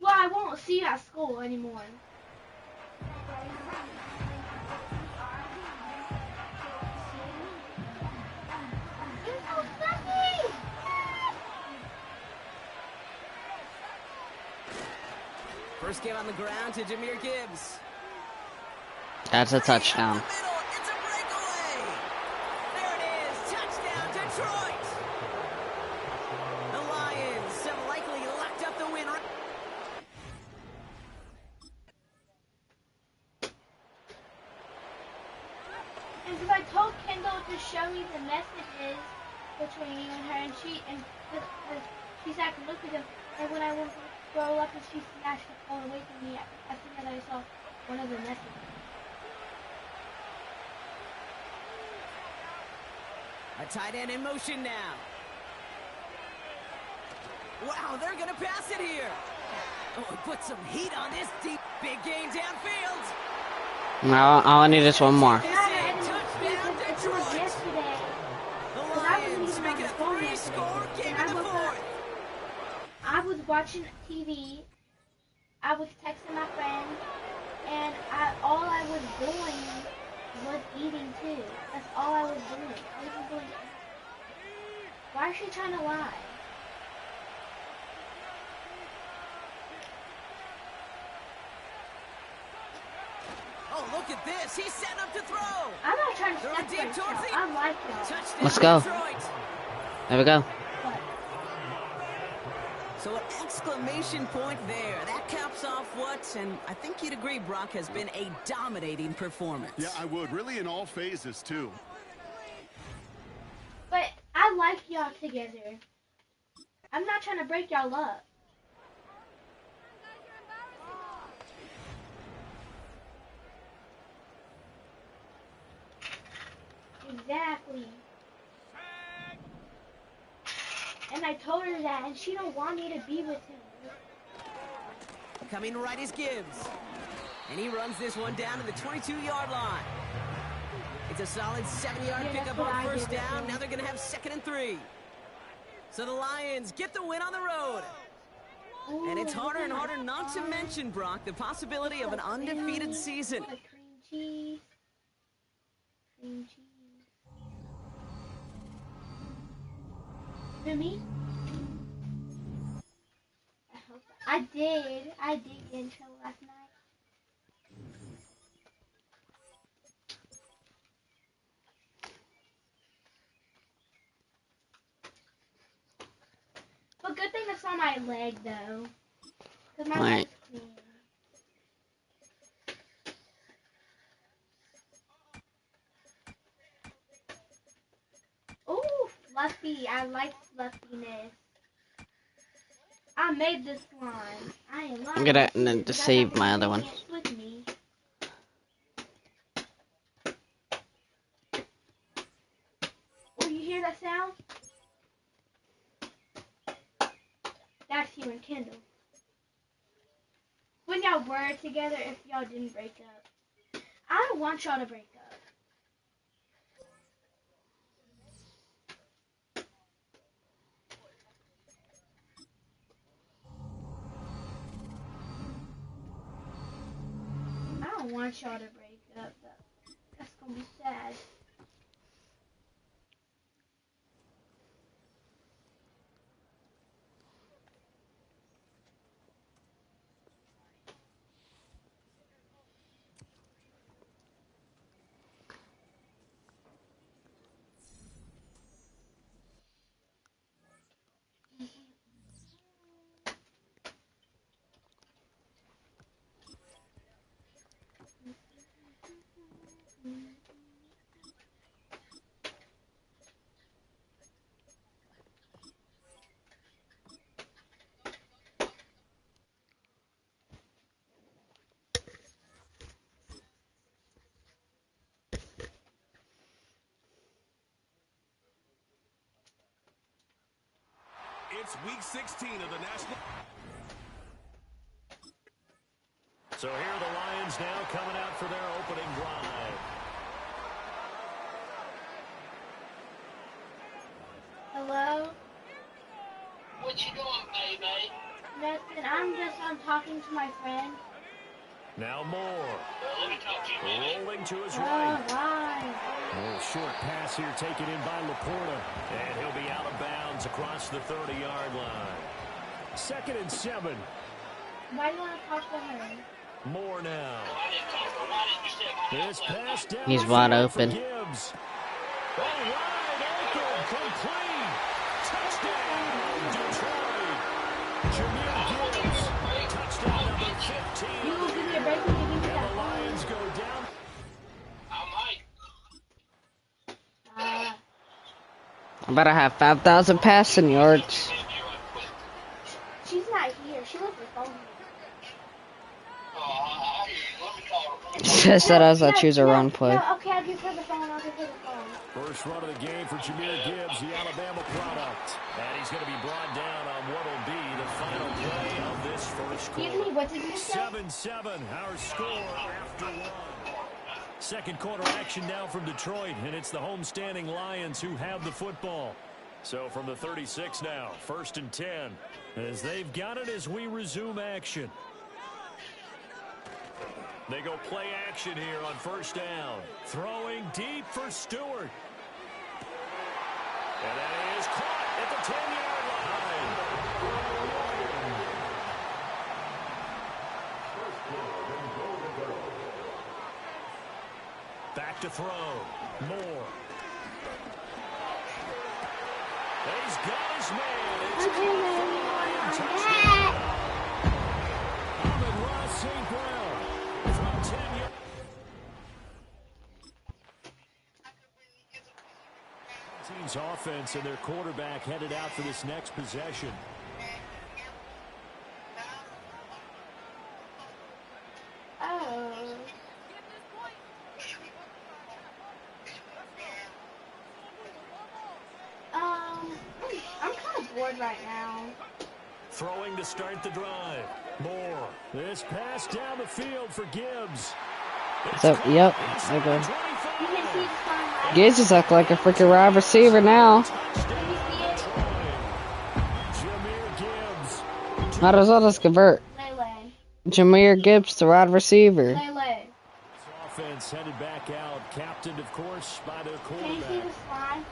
Well, I won't see you at school anymore. You're so funny. First game on the ground to Jahmyr Gibbs. That's a touchdown. It's a breakaway. There it is. Touchdown, Detroit. The Lions have likely locked up the win. And because I told Kendall to show me the messages between you and her, and she said I could look at them. And when I went to scroll up and she snatched the phone away from me, I think that I saw one of the messages. A tight end in motion now. Wow, they're going to pass it here. Oh, put some heat on this deep, big gain downfield. No, all I need is one more. Touchdown, Detroit. The Lions make it a 3-score game in the fourth. I was watching TV, I was texting my friend, and all I was doing was eating too. That's all I was doing. I wasn't doing anything. Why is she trying to lie? Oh, look at this. He's setting up to throw. I'm not trying to Throw step deep for towards it. the... I like it. Touchdown, Let's go. Detroit. There we go. So an exclamation point there. That caps off what, and I think you'd agree, Brock, has been a dominating performance. Yeah, I would. Really in all phases, too. But I like y'all together. I'm not trying to break y'all up. Exactly. And I told her that, and she don't want me to be with him. Coming right is Gibbs. And he runs this one down to the 22-yard line. It's a solid 7-yard pickup on first down. Now they're going to have 2nd and 3. So the Lions get the win on the road. Ooh, And it's harder and harder not to mention, Brock, the possibility of an undefeated season. Cream cheese. Who, me? I did get in trouble last night. But good thing it's on my leg, though. Because my leg's clean. Ooh, fluffy. I like fluffiness. I made this one. I am lying. I'm gonna save my other one. With me. Oh, you hear that sound? That's you and Kendall. When y'all were together, if y'all didn't break up. I don't want y'all to break up. I don't want y'all to break up, though. That's gonna be sad. It's week 16 of the national. So here are the Lions now coming out for their opening drive. Hello? What you doing, baby? Nothing. I'm talking to my friend. Now Moore. Let me talk to you, baby. Rolling to his right. Right. A little short pass here taken in by Laporta. And he'll be out of bounds across the 30-yard line. 2nd and 7. Why do you want to talk to her? Moore now. I didn't talk to her. Why didn't you say my This pass down. He's wide open. Gibbs. Oh, wide open. Complete. Touchdown, Detroit. Jameer Gibbs. Touchdown number 15. You will give me a break and give me And that the Lions go down. I might. I better have 5,000 passing yards. She's not here. She left her phone here. I said as I choose a run play. No, okay, I'll give her the phone. I'll give her the phone. First run of the game for Jameer Gibbs, the Alabama product. And he's going to be brought down on what will be the final play of this first quarter. Excuse me, what did you say? 7-7, our score after one. Second quarter action now from Detroit, and it's the homestanding Lions who have the football. So from the 36 now, 1st and 10, as they've got it as we resume action. They go play action here on 1st down. Throwing deep for Stewart. And that is caught at the 10-yard line. Back to throw. Moore. He's got his man. It's caught for the Lion touchdown. Amon-Ra St. Brown from 10 yards. Team's offense and their quarterback headed out for this next possession. I'm kind of bored right now. Throwing to start the drive. Moore. This pass down the field for Gibbs. So, yep, okay. You can see it's fine, right? Gibbs is acting like a freaking wide receiver now. Might as well just convert. Lele. Jameer Gibbs to wide receiver. Lele. Offense headed back out, captained, of course, by their Can you see quarterback. the slide?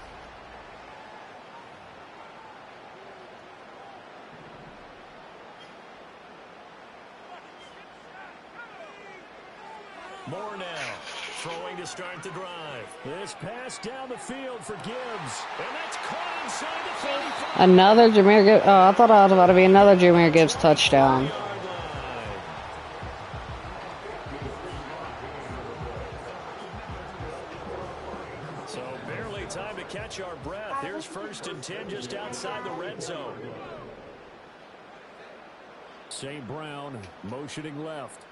Throwing to start the drive. This pass down the field for Gibbs. And that's caught inside the 35. Another Jameer Gibbs. Oh, I thought I was about to be another Jameer Gibbs touchdown. So barely time to catch our breath. Here's 1st and 10 just outside the red zone. St. Brown motioning left.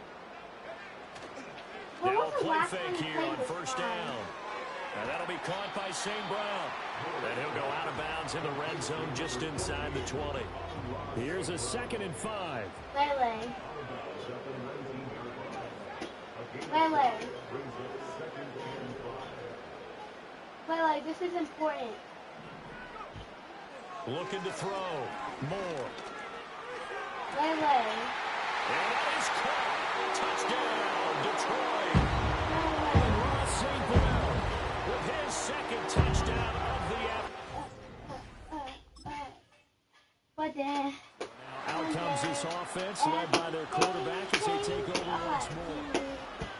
Now a play fake here on 1st down. And that'll be caught by St. Brown. And he'll go out of bounds in the red zone just inside the 20. Here's a 2nd and 5. Lele, this is important. Looking to throw. Moore. Lele. And that is caught. Touchdown, Detroit. And Ross St. Brown with his 2nd touchdown of the afternoon. But then... Out comes this offense led by their quarterback as they take over once more.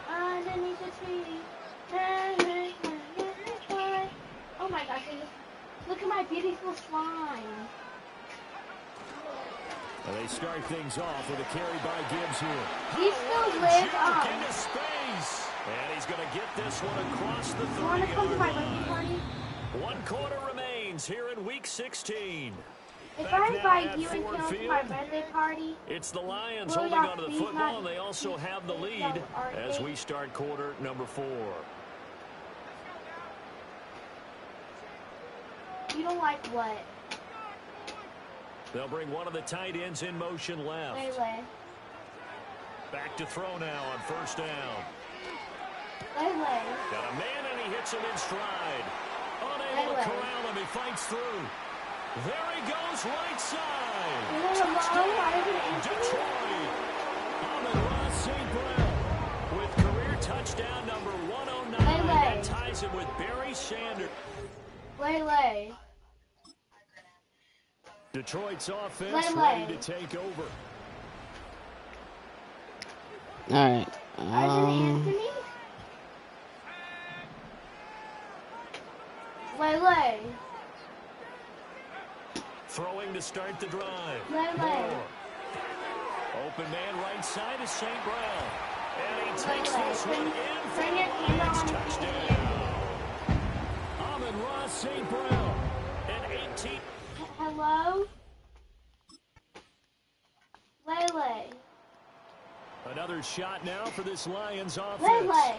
Underneath the tree. Oh my gosh, look at my beautiful slime. Well, they start things off with a carry by Gibbs here. He still lives on. Into space. And he's going to get this one across the 30-yard line. You want to come to my birthday party? 1 quarter remains here in Week 16. If I invite you and Kim to my birthday party, it's the Lions holding onto the football, and they also have the lead as we start quarter number 4. You don't like what? They'll bring one of the tight ends in motion left. Lele. Back to throw now on 1st down. Lele. Got a man, and he hits him in stride. Unable to corral him. He fights through. There he goes, right side. Detroit. Amon-Ra St. Brown with career touchdown number 109. That ties him with Barry Sanders. Lele. Detroit's offense ready to take over. All right. Lele. Throwing to start the drive. Lele. Open man right side is St. Brown. And he takes this one in for a touchdown. Amon-Ra St. Brown. And 18. Hello? Lele. Another shot now for this Lions offense. Lele.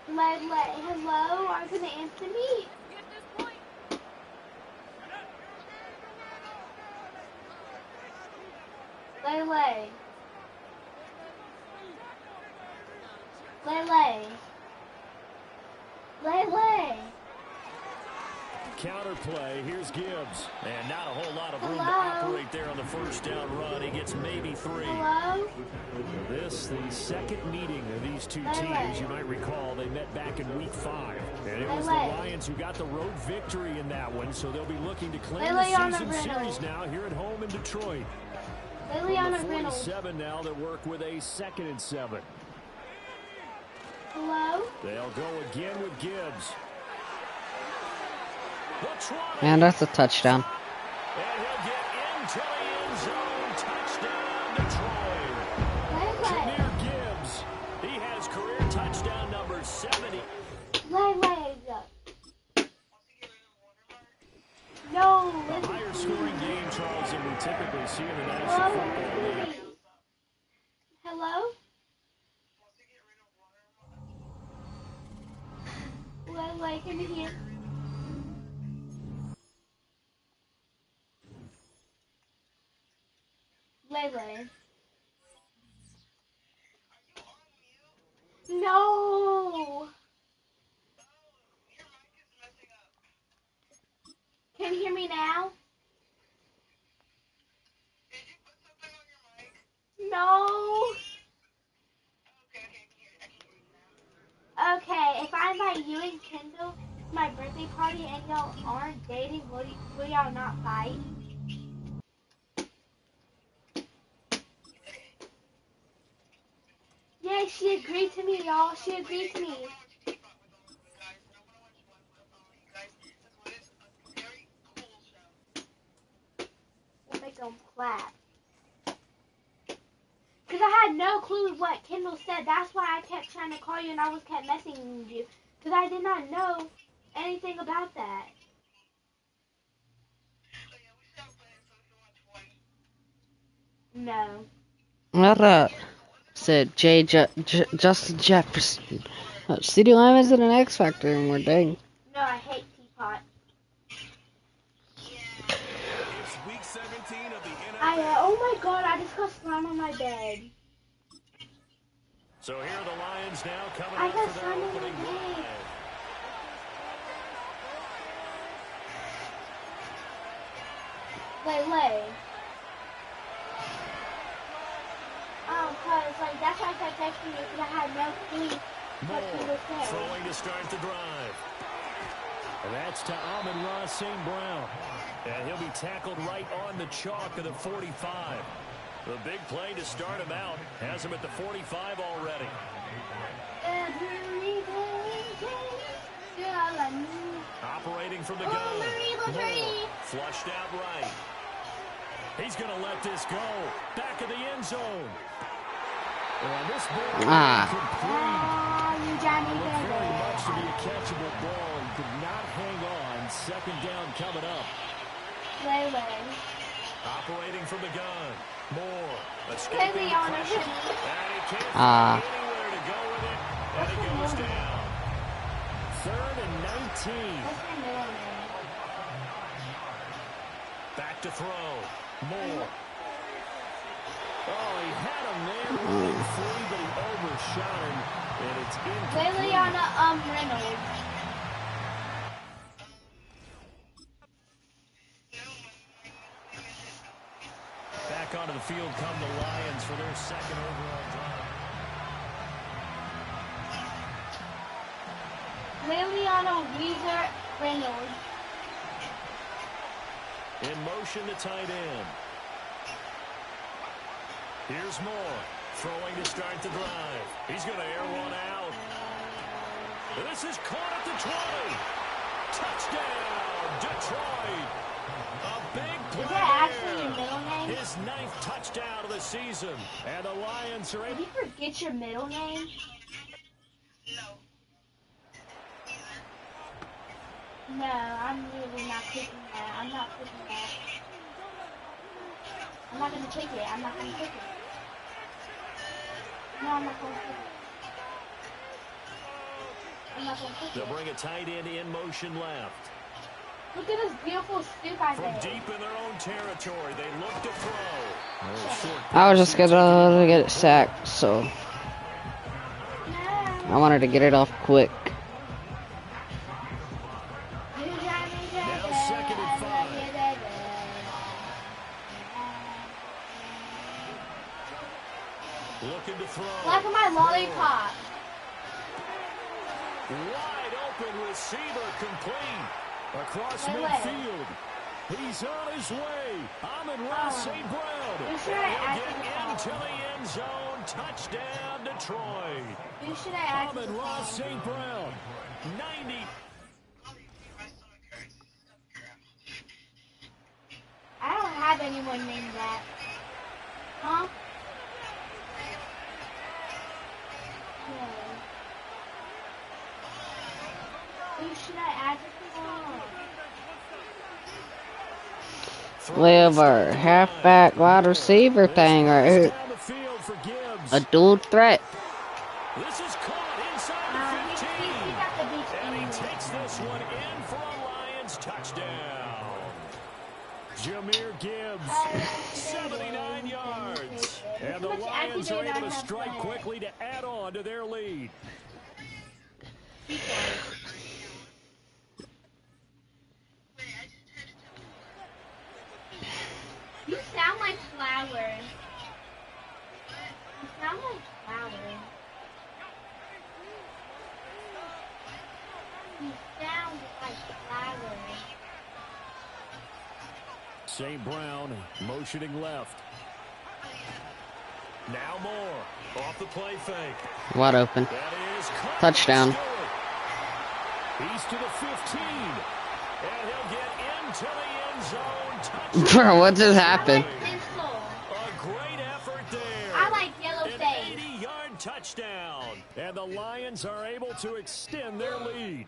Lele, hello? Are you going to answer me? Lele. Lele. Lele. Counter play. Here's Gibbs. And not a whole lot of room to operate there on the 1st down run. He gets maybe 3. Hello? This, the 2nd meeting of these two teams. You might recall they met back in Week 5. And it was the Lions who got the road victory in that one. So they'll be looking to claim the season series now here at home in Detroit. From the 47 now, they work with a 2nd and 7. Hello? They'll go again with Gibbs. And that's a touchdown. And he'll get into the end zone. Touchdown, Detroit. Jameer Gibbs. He has career touchdown number 70. No. A higher scoring game, Charles, than we typically see in the National Football League. Hello? Lele, can you hear? Lele. No. Can you hear me now? No. Okay, if I invite you and Kendall to my birthday party and y'all aren't dating, will y'all not fight? Hey, she agreed to me, y'all. She agreed to me. We'll make them clap. Because I had no clue what Kendall said. That's why I kept trying to call you and I was kept messaging you. Because I did not know anything about that. No. What up? Said Justin Jefferson. CeeDee Lamb is in an X Factor and we're dang. No, I hate Teapot. It's week 17 of the NFL. Oh my god, I just got slammed on my bed. So here are the Lions now coming I out got for their slammed on my opening bed. drive. Lay. Cause like that's why I kept texting you because I had no clue what you Moore were saying. throwing to start the drive. And that's to Amon-Ra St. Brown. And he'll be tackled right on the chalk of the 45. The big play to start him out has him at the 45 already. Operating from the gun. Moore flushed out right. He's going to let this go. Back of the end zone. And this ball complete. Looked very much to be a catchable ball. He could not hang on. Second down coming up. Operating from the gun. Moore. Escaping the pressure. And he can't find anywhere to go with it. And he goes down. 3rd and 19. Back to throw. Moore. Oh, he had him there running free, but he overshot him. And it's incomplete. Liliana Reynolds. Back onto the field come the Lions for their second overall drive. Liliana Reynolds. In motion to tight end. Here's Moore. Throwing to start the drive. He's going to air one out. This is caught at the 20. Touchdown, Detroit. A big play. Is that actually your middle name? His 9th touchdown of the season. And the Lions are Did you forget your middle name? No, I'm really not clicking that. I'm not clicking that. I'm not gonna click it. I'm not gonna click it. No, I'm not gonna click it. I'm not gonna click it. They'll bring a tight end in motion left. Look at this beautiful stoop I From made. deep in their own territory, they look to throw. I was just gonna get it sacked, so I wanted to get it off quick. Now 2nd and 5. Looking to throw. Look at my lollipop. Wide open receiver complete. Across Wait. midfield. He's on his way. Amon-Ra St. Brown. You should And have he'll get asked into the end zone. Touchdown, Detroit. You should have asked Amon-Ra St. Brown. 90. I don't have anyone named that. Huh? No. Who should I add Liver, halfback, wide receiver thing right here. Down the field for Gibbs. A dual threat. This is caught inside the 15. And he takes this one in for a Lions touchdown. Jameer Gibbs, 79 yards. And the Lions are able to strike quickly to add on to their lead. You sound like Flower. You sound like Flower. You sound like Flower. St. Brown motioning left. Now Moore. Off off the play fake. Wide open. That is caught. Touchdown. He's to the 15. And he'll get into the end zone. Touchdown. Bro, what just happened? A great effort there. I like yellow An face. 80-yard touchdown. And the Lions are able to extend their lead.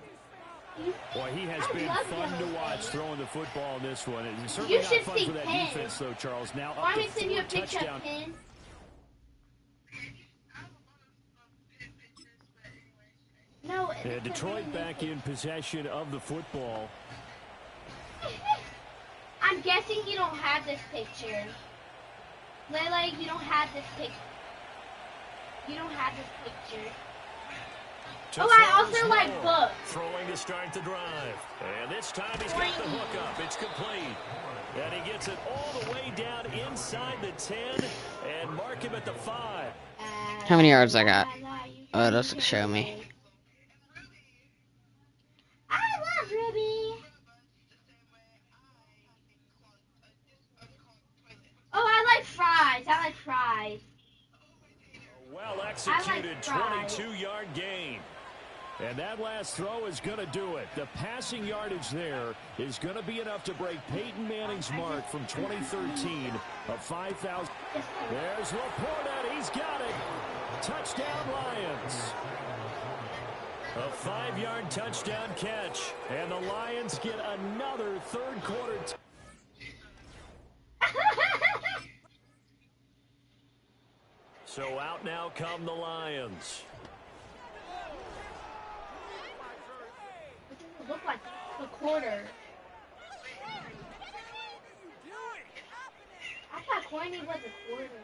Boy, he has been fun to watch throwing the football in this one. It's certainly not fun for that defense, though, Charles. Now up to 4 touchdowns. No, And Detroit back in possession of the football. I'm guessing you don't have this picture. Lele, you don't have this picture. You don't have this picture. Oh, I also like books. Throwing to start the drive. And this time he's got the hook up. It's complete. And he gets it all the way down inside the 10 and mark him at the 5. How many yards I got? Oh, it doesn't show me. I love Ruby. Oh, I like fries. I like fries. Well executed 22-yard gain. And that last throw is going to do it. The passing yardage there is going to be enough to break Peyton Manning's mark from 2013 of 5,000. There's Laporta. He's got it. Touchdown, Lions. A 5-yard touchdown catch. And the Lions get another third quarter. So out now come the Lions. It doesn't look like a quarter. I thought Courtney was a quarter.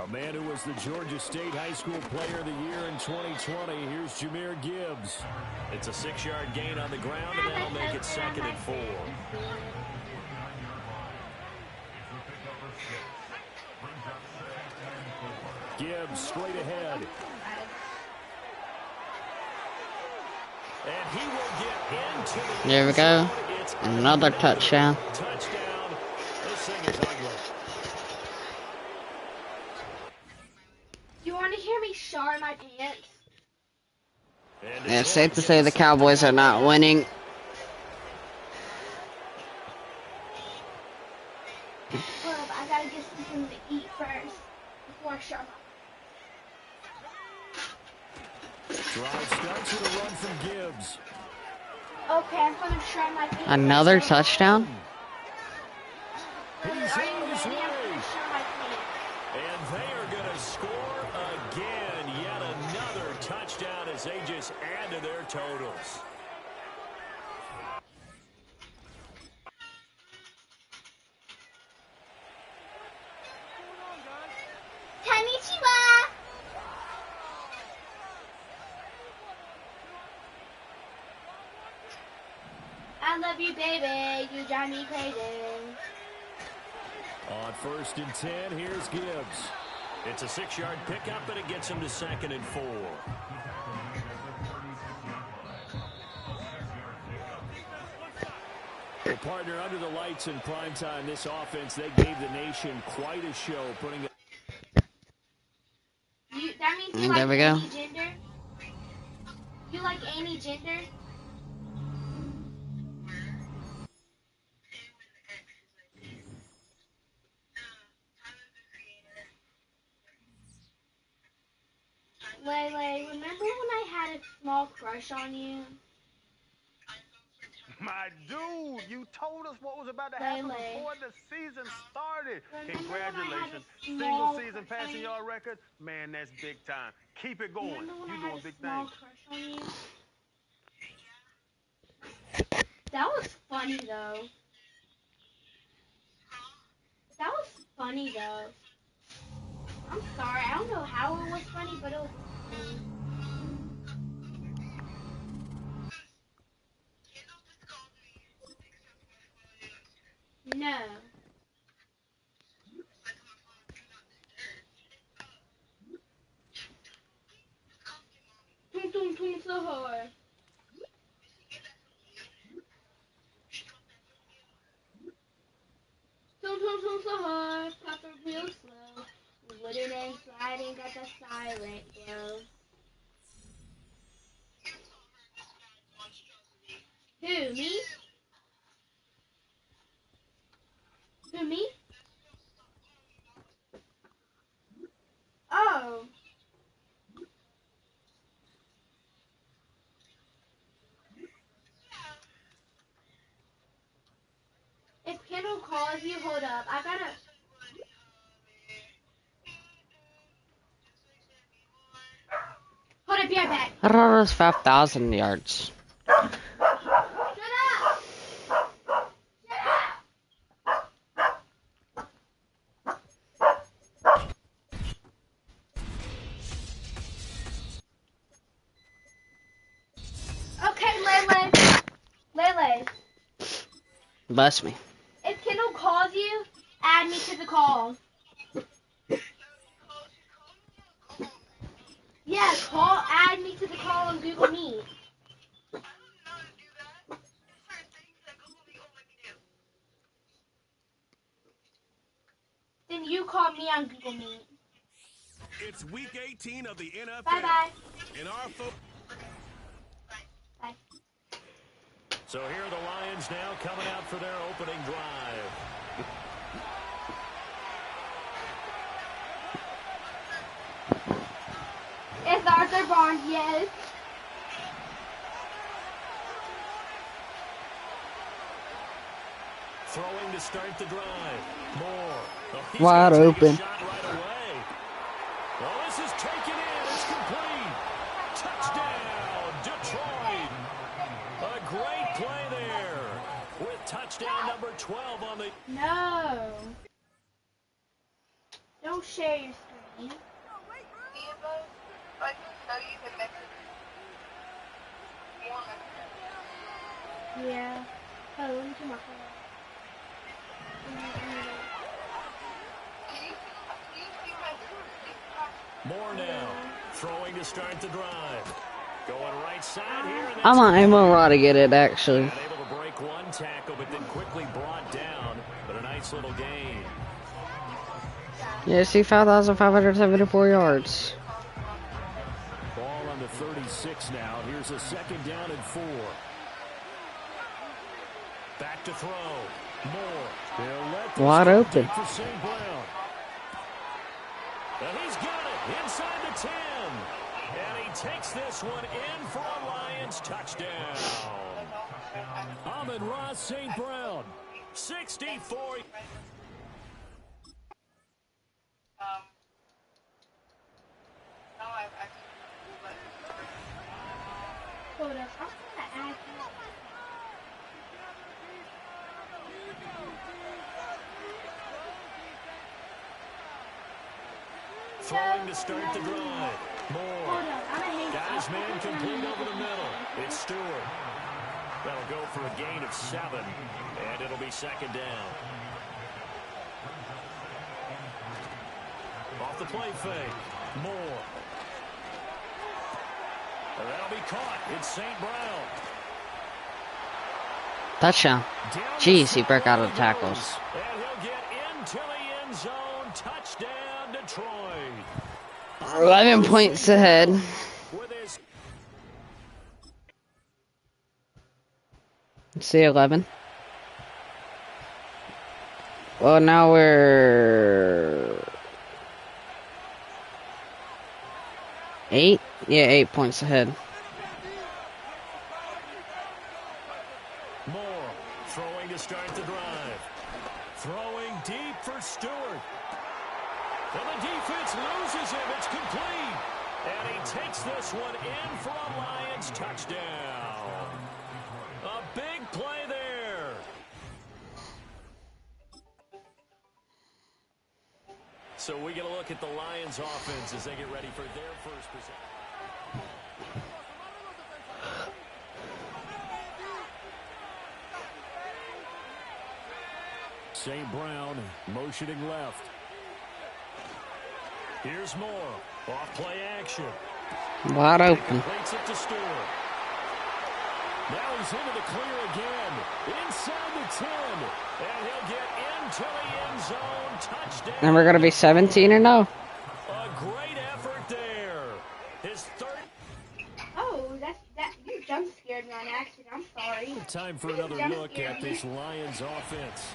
A man who was the Georgia State High School Player of the Year in 2020. Here's Jahmyr Gibbs. It's a 6-yard gain on the ground, and that'll make it 2nd and 4. Gibbs straight ahead. And he will get into the There we go. Another touchdown. touchdown. This thing is ugly. You want to hear me shar my pants? Yeah, it's safe to say the Cowboys are not winning. I gotta get something to eat first before I shar my Drive starts with a run from Gibbs. Okay, I'm gonna try my pants. Another touchdown? He's Are you on his ready? I'm way. gonna shar my pants. And they are going to score again. Yet another touchdown as they just add to their totals. Konnichiwa! I love you, baby. You drive me crazy. On 1st and 10, here's Gibbs. It's a 6-yard pickup, and it gets him to 2nd and 4. Well, partner, under the lights in primetime, this offense, they gave the nation quite a show, putting it. That means you And like there we go. any gender? You like any gender? Lele, remember when I had a small crush on you? My dude, you told us what was about to happen Lele. before the season started. Remember when I had a Congratulations. small Single season crush on passing you? yard record. Man, that's big time. Keep it going. Remember when You I had doing a big small things. crush on you? That was funny though. That was funny though. I'm sorry, I don't know how it was funny, but it was funny. No. Tung tung tung so hard. Tung tung tung so hard. Pop it real slow. Wooden and sliding, got that silent, bro. Who, me? Who, me? Oh. If Kendall calls you, hold up. I gotta... Hold up, be right back. I thought it was 5,000 yards. Shut up! Okay, Lele. Bless me. If Kendall calls you, add me to the call. Yeah, add me to the call on Google Meet. Then you call me on Google Meet. It's week 18 of the NFL. Bye-bye. In our Bye. So here are the Lions now coming out for their opening drive. It's Arthur Barnes, yes. Throwing to start the drive. Moore. Oh, Wide open. Shot right away. Oh, this is taken in. It's complete. Touchdown, Detroit. A great play there. With touchdown number 12 on the... No. Don't share your screen. Yeah. Oh, let me turn my phone off. Moore now. Throwing to start the drive. Going right side here. I'm gonna get it actually. Able to break one tackle, but then quickly brought down. But a nice little gain. Yeah, see, 5,574 yards. Ball on the 36 now. Here's a second down and 4. Back to throw. Moore. They'll let this Wide open. for St. Brown. And he's got it inside the 10. And he takes this one in for a Lions touchdown. Amon-Ra St. Brown, 64. Hold up. I'm gonna add Throwing to start the drive. Moore. Hold up. I'm gonna hang Got his man complete over the middle. It's Stewart. That'll go for a gain of 7. And it'll be second down. Off the play fake. Moore. And that'll be caught. It's St. Brown. Touchdown. Jeez, he broke out of tackles. And he'll get into the end zone. Touchdown, Detroit. 11 points ahead. With his... See 11. Well, now we're 8. Yeah, 8 points ahead. Moore throwing to start the drive. Throwing deep for Stewart. And the defense loses him. It's complete. And he takes this one in for a Lions touchdown. A big play there. So we get a look at the Lions offense as they get ready for their first possession. St. Brown motioning left. Here's Moore. Off play action. Wide open. Completes it to Stewart. Now he's into the clear again. Inside the 10. And he'll get into the end zone. Touchdown. And we're going to be 17 or no? A great effort jump scared me on accident. I'm sorry. Time for another look at this Lions offense.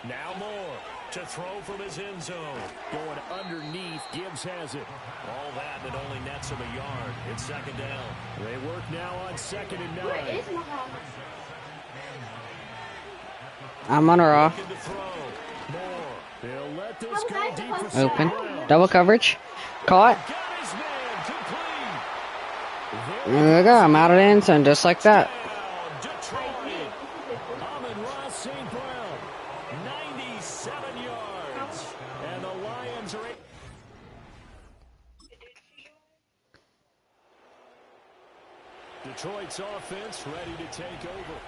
Now Moore to throw from his end zone. Going underneath, Gibbs has it. All that, and it only nets him a yard. It's second down. They work now on 2nd and 9. Where is Muhammad? I'm on her off. They'll let this go deep for Open. Brown. Double coverage. Caught. Got his man complete. There we go. I'm out of the end zone just like that. Detroit. Amon-Ra St. Brown. 97 yards. And the Lions are... Detroit's offense ready to take over.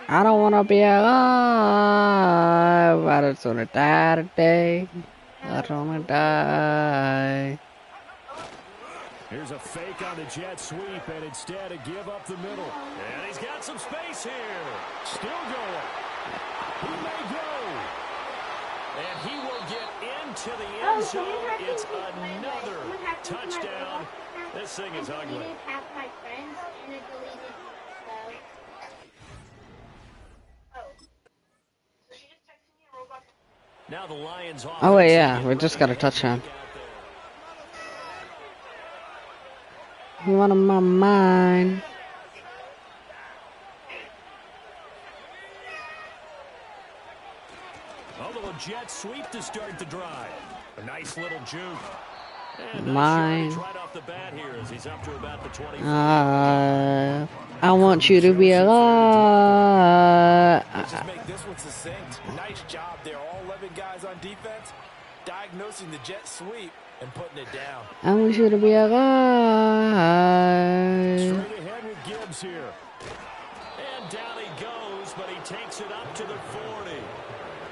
I don't want to be alive. I just want to die today. I don't want to die. Here's a fake on the jet sweep, and instead a give up the middle. And he's got some space here. Still going. He may go. And he will get into the end zone. It's another touchdown. This thing is ugly. Half my friends and it deleted so. Now the Lions offense. Oh, wait, yeah. We just got a touchdown. You want my mind? Although a jet sweep to start the drive. A nice little juke. Mine. Right off the bat here as he's up to about the 20. I want you to be alive. Let's just make this one succinct. Nice job there. All 11 guys on defense diagnosing the jet sweep and putting it down. I want you to be alive. Straight ahead with Gibbs here. And down he goes, but he takes it up to the 40.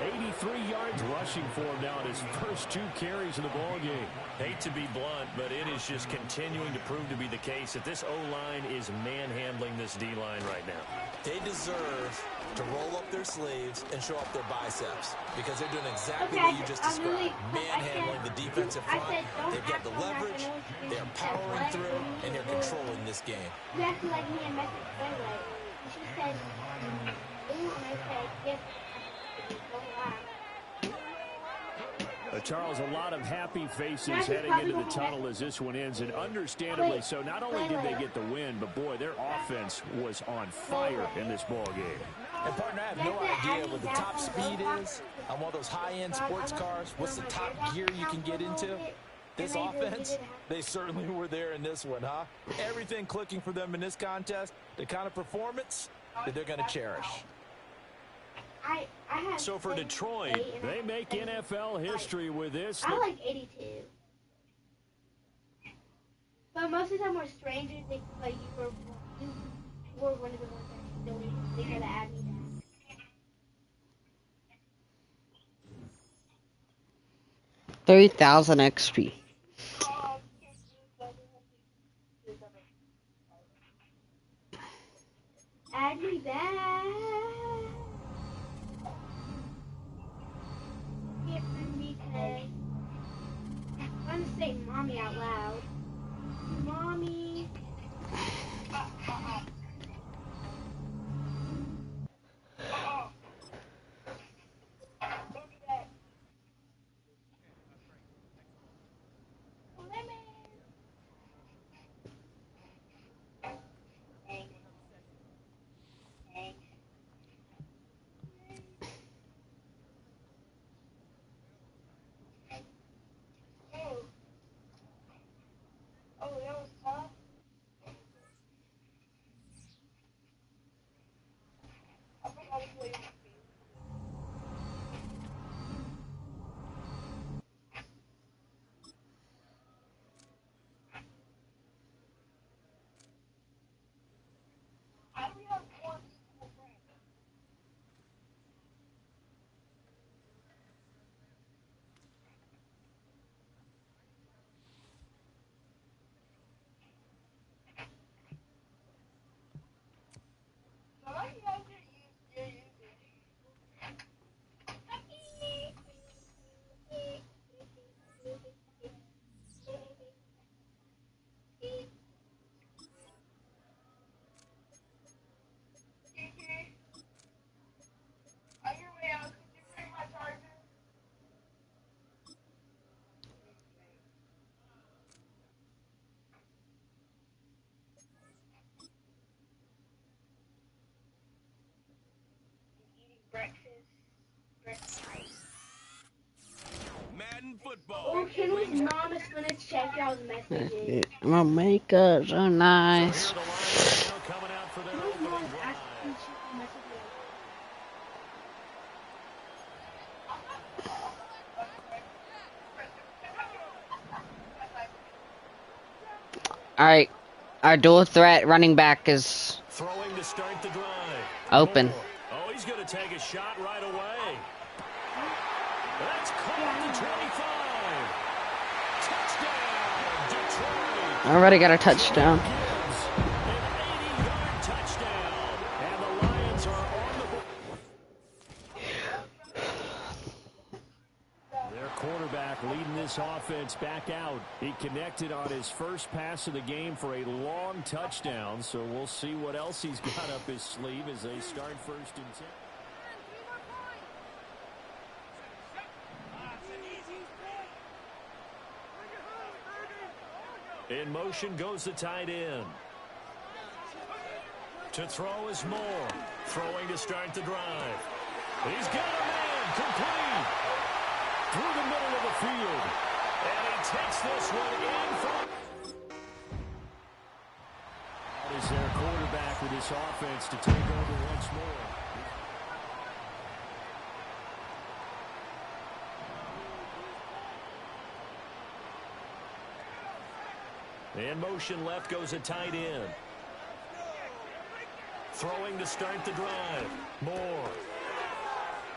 83 yards rushing for him now in his first 2 carries in the ballgame. Hate to be blunt, but it is just continuing to prove to be the case that this O-line is manhandling this D-line right now. They deserve to roll up their sleeves and show up their biceps because they're doing exactly what you just described. Manhandling the defensive front. They've got the leverage. They're powering through, and they're controlling this game. You acted like me and messaged Twilight. She said, ooh, and I said, yes. Charles, a lot of happy faces heading into the tunnel as this one ends, and understandably so. Not only did they get the win, but boy, their offense was on fire in this ball game. And partner, I have no idea what the top speed is on one of those high-end sports cars. What's the top gear you can get into? This offense, they certainly were there in this one, huh? Everything clicking for them in this contest, the kind of performance that they're going to cherish. So for Detroit, they make NFL history with this. I like 82. But most of the time we're strangers. They like you were one of the ones that deleted. They gotta add me back. 3,000 XP. Add me back. Because I'm going to say mommy out loud. Mommy. Madden football. Oh, Kinley's mom is gonna check y'all's messages. I'm gonna make us so nice. So here are the Lions now coming out for their Kinley's opening mom is drive. asking to check your messages. Alright, our dual threat running back is Throwing to start the drive. open. Moore. Oh, he's going to take a shot right away. That's caught at the 25. Touchdown, Detroit. Already got a touchdown. Gibbs, an 80-yard touchdown. And the Lions are on the board. Their quarterback leading this offense back out. He connected on his first pass of the game for a long touchdown, so we'll see what else he's got up his sleeve as they start 1st and 10. In motion goes the tight end. To throw is Moore. Throwing to start the drive. He's got a man complete. Through the middle of the field. And he takes this one in from... Is their quarterback with this offense to take over once more. In motion left goes a tight end. Throwing to start the drive. Moore.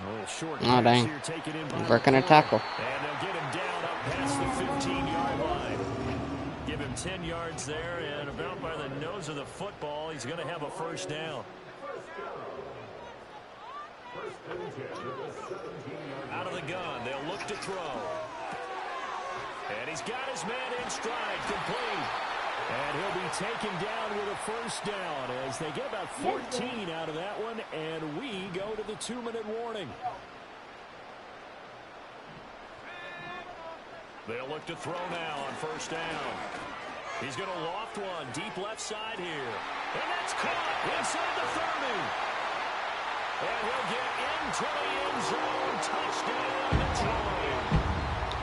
Oh, short dang. here, taken in by Breaking a the tackle. and they'll get him down up past the 15-yard line. Give him 10 yards there, and about by the nose of the football, he's going to have a first down. Out of the gun, they'll look to throw. And he's got his man in stride, complete. And he'll be taken down with a first down as they get about 14 out of that one, and we go to the 2-minute warning. They'll look to throw now on first down. He's going to loft one deep left side here. And that's caught inside the 30. And he'll get into the end zone. Touchdown, Detroit.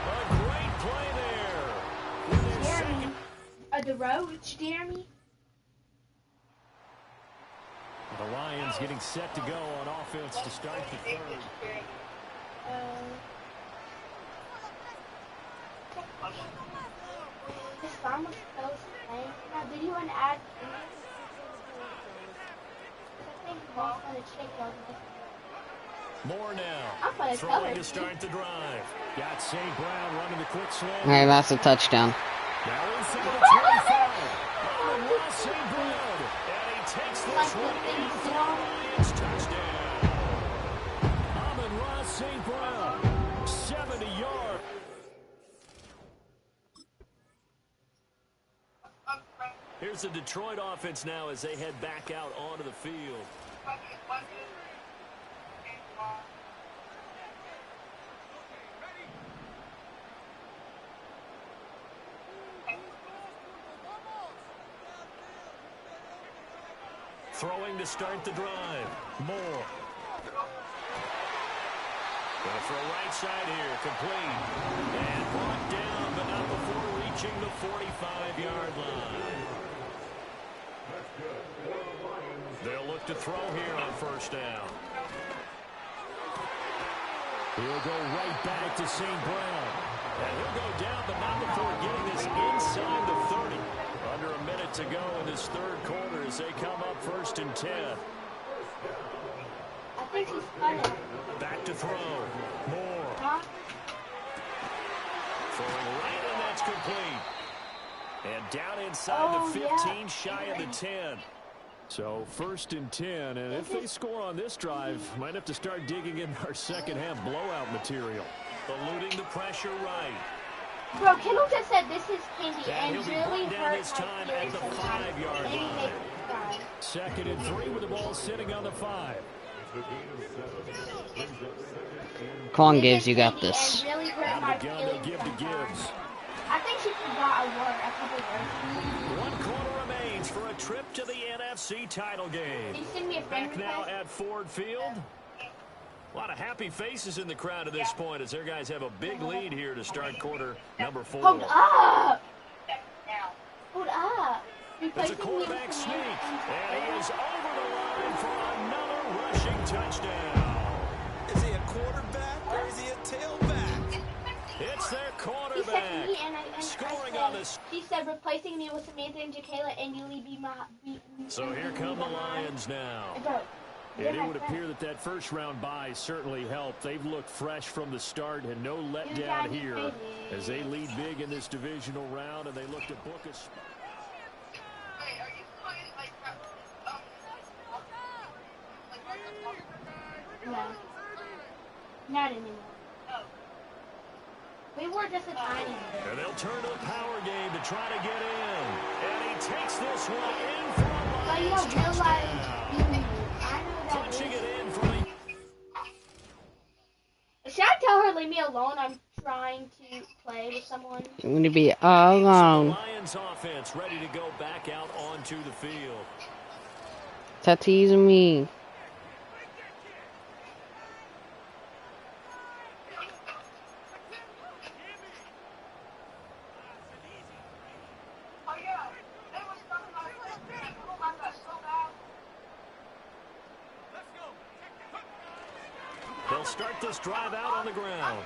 A great play there. With his second. The roach, Jeremy. The Lions getting set to go on offense to start the third. This song was so lame. Now, did you want to add? I think Mom's gonna check those messages. More now. I'm gonna tell Throwing her. to start the drive. Got St. Brown running the quick slant. Alright, that's a touchdown. Now inside the 25. And Ross St. Brown. And he takes this one in for the Lions touchdown. Amon-Ra St. Brown. 70 yards. Here's the Detroit offense now as they head back out onto the field. Throwing to start the drive. Moore. Going to throw right side here. Complete. And brought down, but not before reaching the 45-yard line. They'll look to throw here on first down. He'll go right back to St. Brown. And he'll go down, but not before getting this inside the 30. Under a minute to go in this third quarter as they come up 1st and 10. I think he's funny. Back to throw. Moore. Huh? Throwing right, and that's complete. And down inside the 15, shy of the 10. So 1st and 10, and if they score on this drive, might have to start digging in our second half blowout material. Eluding the pressure right. Bro, Kendall just said this is Candy, And and he'll be really brought down hurt this my time at feelings the sometimes. 5-yard And he line. makes me cry. 2nd and 3 with the ball sitting on the 5. Come on, This Gibbs, is you got Candy, this. and really hurt On my the gun, they'll feelings give to sometimes. Gibbs. I think she forgot a word, a couple words. 1 quarter remains for a trip to the NFC title game. Can you send me a friend Back now request? at Ford Field. A lot of happy faces in the crowd at this point as their guys have a big lead here to start quarter number 4. Hold up! Hold up! It's a quarterback sneak, and he is over the line for another rushing touchdown. Is he a quarterback or is he a tailback? It's their quarterback. He said me, and scoring I on said, this. she said replacing me with Samantha and Jacayla, and Yuli be my. So here come the Lions now. And it would appear that that first-round bye certainly helped. They've looked fresh from the start and no letdown here as they lead big in this divisional round, and they look to book a spot. No. Not anymore. We were just a tiny bit. And they'll turn to the power game to try to get in. And he takes this one in for a Lions touchdown. Punching it in for the... Should I tell her leave me alone? I'm trying to play with someone. I'm going to be all alone. So the Lions offense ready to go back out onto the field. Tatis and me. They'll start this drive out on the ground.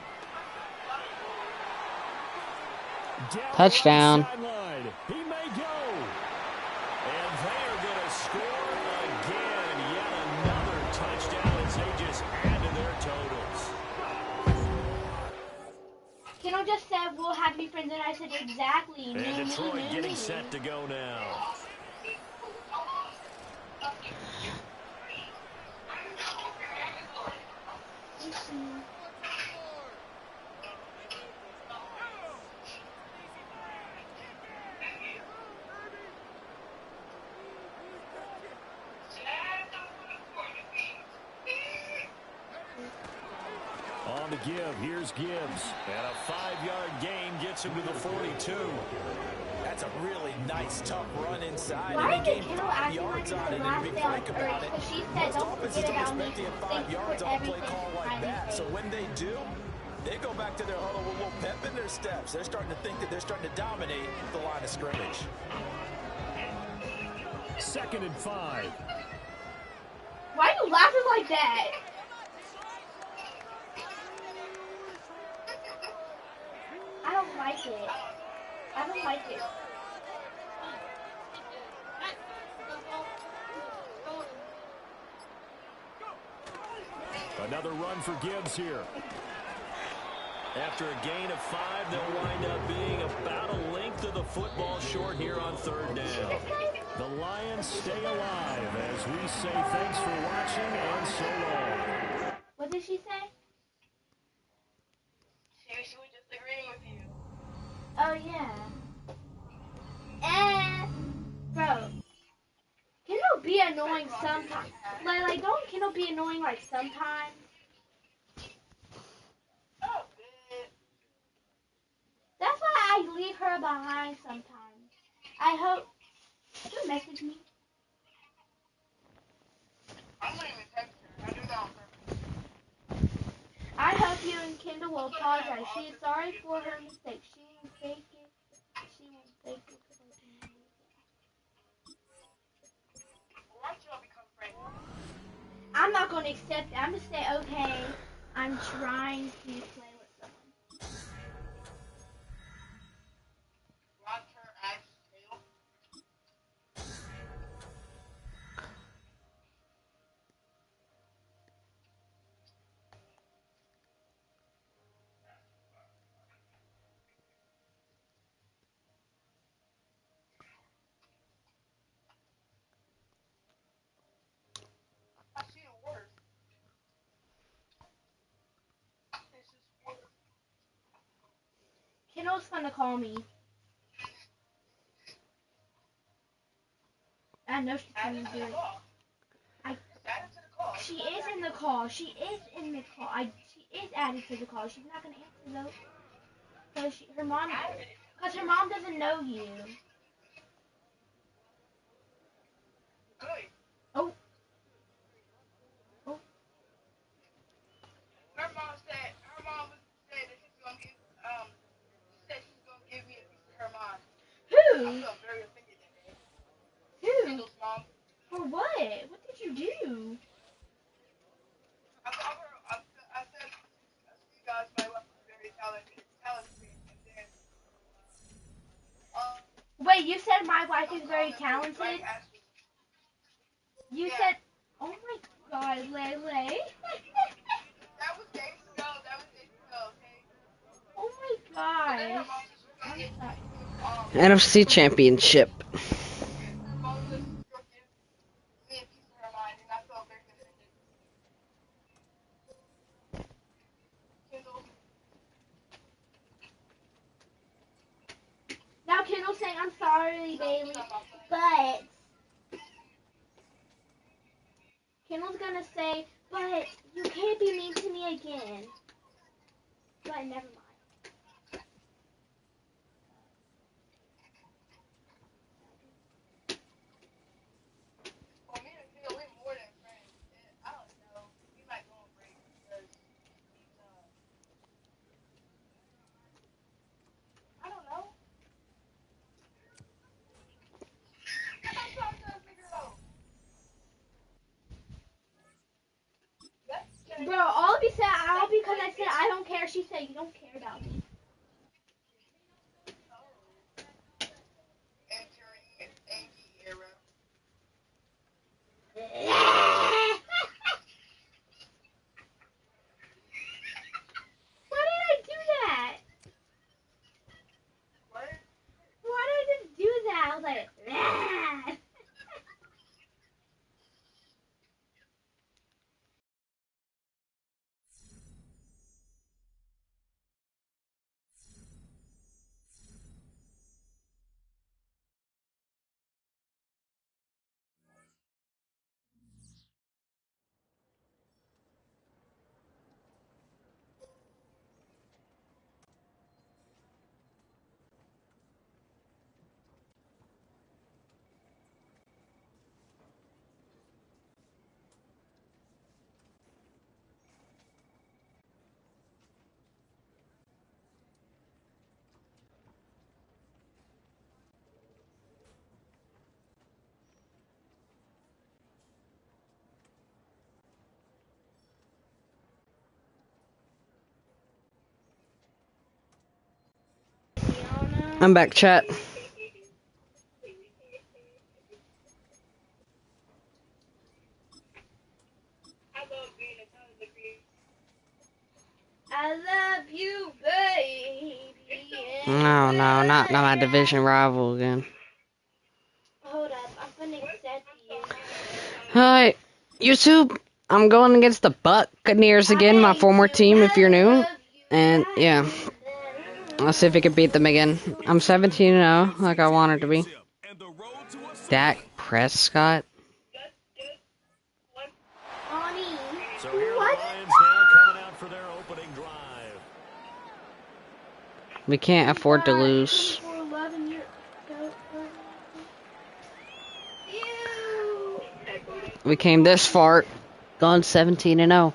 Touchdown. He may go. And they are going to score again. Yet another touchdown as they just add to their totals. Keno just said we'll have you friends, and I said exactly. And Detroit getting set to go now. On the give, here's Gibbs. And a 5-yard gain gets him to the 42. That's a really nice, tough run inside. Why And he did gained Keno 5 act yards like on it. the And if last you day on think about it, Earth? She said, most don't offenses forget don't about me. expect to get 5 Thank you yards for on a play everything. call like that. So when they do, they go back to their huddle with a little pep in their steps. They're starting to think that they're starting to dominate the line of scrimmage. 2nd and 5. Why are you laughing like that? I don't like it. I don't like it. Another run for Gibbs here. After a gain of 5, they'll wind up being about a length of the football short here on 3rd down. The Lions stay alive as we say thanks for watching and so long. What did she say? She was just agreeing with you. Oh, yeah. Bro. Keno be annoying sometimes. Like, don't Keno be annoying, like, sometimes? That's why I leave her behind sometimes. I hope... Don't message me. I'm not even texting her. I do that on purpose. I hope you and Kendall will apologize. She is sorry for her mistake. She won't fake it. She won't fake it. I'm not going to accept it. I'm going to say, okay, I'm trying to play with someone. Kendall's going to call me. I know she's going to do it. She is in the call. She is in the call. She is added to the call. She's not going to answer though. Because her mom doesn't know you. Oh. Oh. said my wife is very talented. You said, oh my God, Lele. That was days ago. Okay? Oh my gosh. NFC Championship. Now Kendall's saying, I'm sorry, Bailey, but Kendall's gonna say, but you can't be mean to me again. But never mind. Bro, all of you said out because I said I don't care. She said you don't care about me. Why did I do that? Why did I just do that? I was like, I'm back, chat. I love you, baby. No, not my division rival again. Hold up, I'm gonna accept you. Hi, YouTube. I'm going against the Buccaneers again, my former team if you're new. And yeah, let's see if we can beat them again. I'm 17-0, like I wanted to be. Dak Prescott. So here are the Lions now coming out for their opening drive. We can't afford to lose. We came this far, gone 17-0.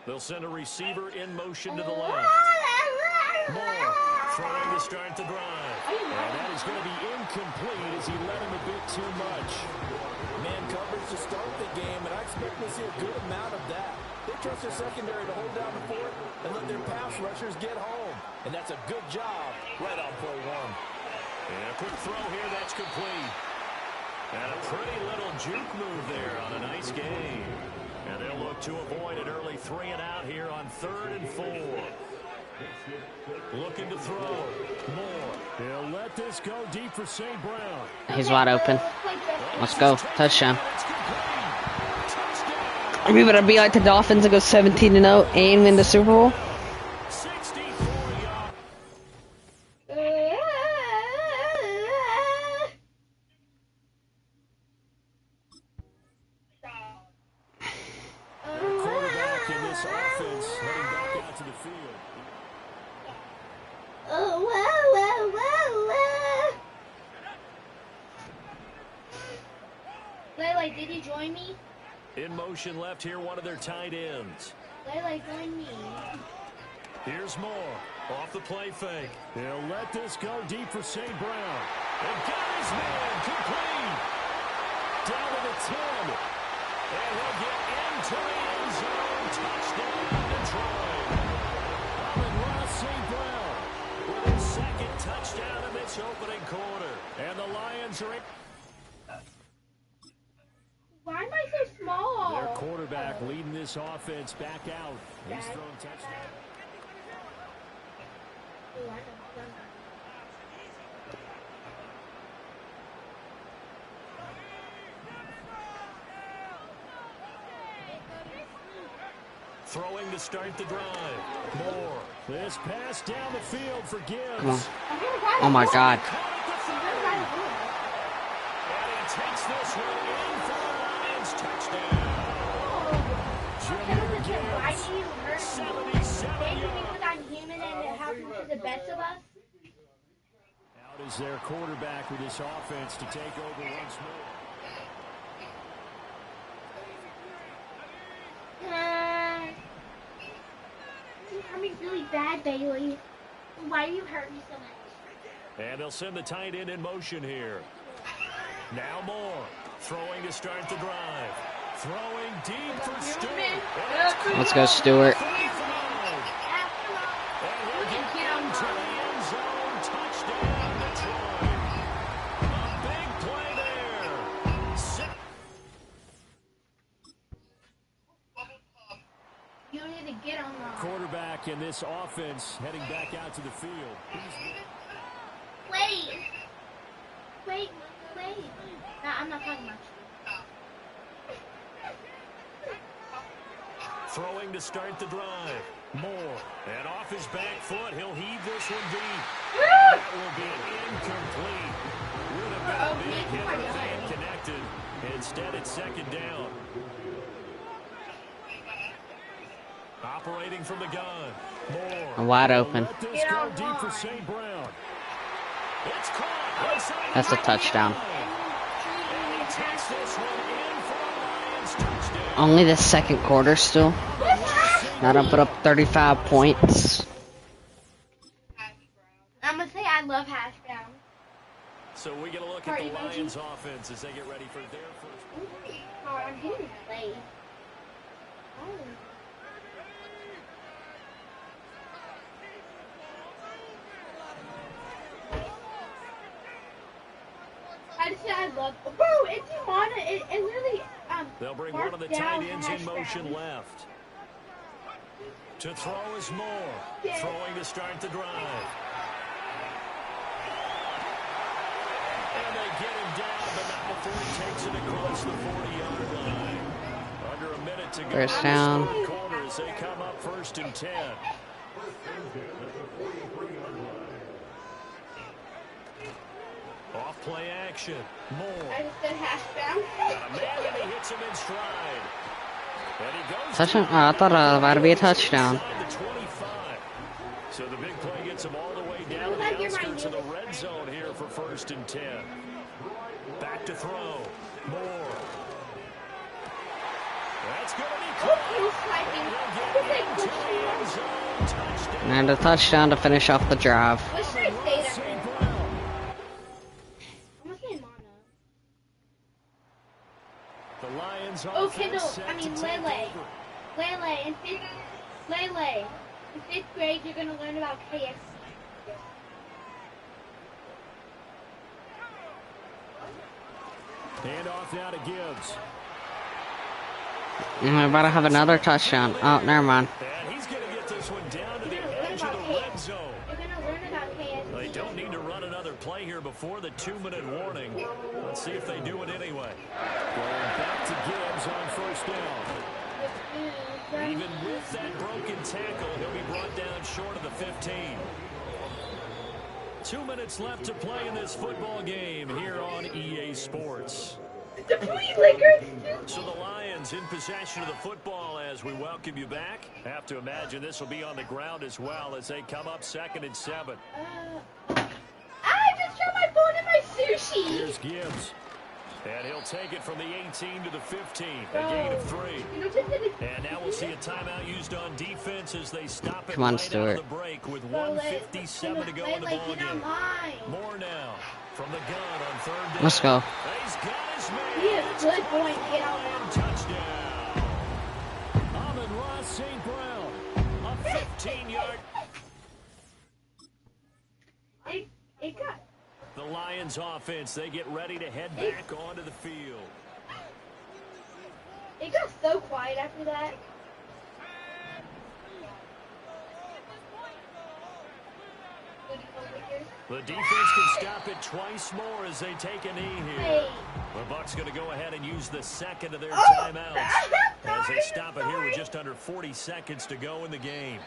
They'll send a receiver in motion to the left. Moore trying to start the drive. And that is going to be incomplete as he let him a bit too much. Man coverage to start the game, and I expect to see a good amount of that. They trust their secondary to hold down the fort and let their pass rushers get home. And that's a good job right on play one. And a quick throw here, that's complete. And a pretty little juke move there on a nice game. And they'll look to avoid an early 3-and-out here on 3rd and 4. Looking to throw. Moore. He'll let this go deep for St. Brown. He's wide open. Let's go. Touchdown. Are we gonna be like the Dolphins and go 17-0 and win the Super Bowl? 64 yards. Quarterback in this offense heading back out to the field. Lele, did you join me? In motion left here, one of their tight ends. Lele, join me. Here's Moore. Off the play fake. He'll let this go deep for St. Brown. And got his man complete. Down to the 10. And he'll get into the end zone. Touchdown, Detroit. Amon-Ra St. Brown with his second touchdown of this opening quarter. this offense back out. He's thrown touchdown. Throwing to start the drive. Moore. This pass down the field for Gibbs. Come on. Oh my God. And he takes this one in for the Lions touchdown. Junior Gibbs, 77 yards. I'm human and it happens to the best of us. Out is their quarterback with this offense to take over once more. You hurt me really bad, Bailey. Why do you hurt me so much? And they'll send the tight end in motion here. Now Moore. Throwing to start the drive. Throwing deep for Stewart. Let's go, Stewart. And he'll get into the end zone. Touchdown, Detroit. A big play there. You need to get on the Quarterback in this offense heading back out to the field. Wait. No, I'm not talking much. Throwing to start the drive. Moore. And off his back foot, he'll heave this one deep. That will be incomplete. Would have been a big hit if they had connected. Instead, it's second down. Operating from the gun. Moore. Wide open. Let this go deep for St. Brown. It's caught. That's a touchdown. And he takes this one in for a Lions touchdown. Only the second quarter still. Now to put up 35 points. I'm going to say I love hash brown. So we're going to look at the Lions offense as they get ready for their first. Oh, I'm getting played. Oh. I just said I love. Bro, it's Imana. It literally. They'll bring one of the tight ends in motion left. To throw is Moore. Throwing to start the drive. And they get him down, but not before he takes it across the 40-yard line. Under a minute to go. First down. Corner as they come up 1st and 10. Off play action. Moore. I just said hash brown. Got a man and he hits him in stride. And he goes Touchdown? Oh, I thought it was about to be a touchdown. inside the 25. So the big play gets him all the way down to the outskirts of the red zone here for 1st and 10. Back to throw. Moore. That's going to be caught. And a touchdown to finish off the drive. What should I say to him? I'm gonna say Imana. The Lions Oh, Kendall. I mean Lele. Lele. In 5th grade, you're gonna learn about KFC. Hand off now to Gibbs. We're about to have another touchdown. Oh, never mind. And he's going to get this one down to the edge of the red zone. You're gonna learn about KFC. They don't need to run another play here before the 2-minute warning. Let's see if they do it anyway. Going back to Gibbs on 1st down. Even with that broken tackle, he'll be brought down short of the 15. 2 minutes left to play in this football game here on EA Sports. So the Lions in possession of the football as we welcome you back. Have to imagine this will be on the ground as well as they come up 2nd and 7. I just threw my phone in my sushi. Here's Gibbs. And he'll take it from the 18 to the 15. A gain of 3. And now we'll see a timeout used on defense as they stop it Come on, right Stewart. out of the break with 1:57 to go in the ball game. More now from the gun on 3rd down. Let's go. He's got his man. He is good point. Get out now. Touchdown. Amon-Ra St. Brown. A 15-yard. It got. The Lions offense, they get ready to head back onto the field. It got so quiet after that. The defense can stop it twice more as they take a knee here. The Bucs going to go ahead and use the second of their timeouts as they stop it here with just under 40 seconds to go in the game.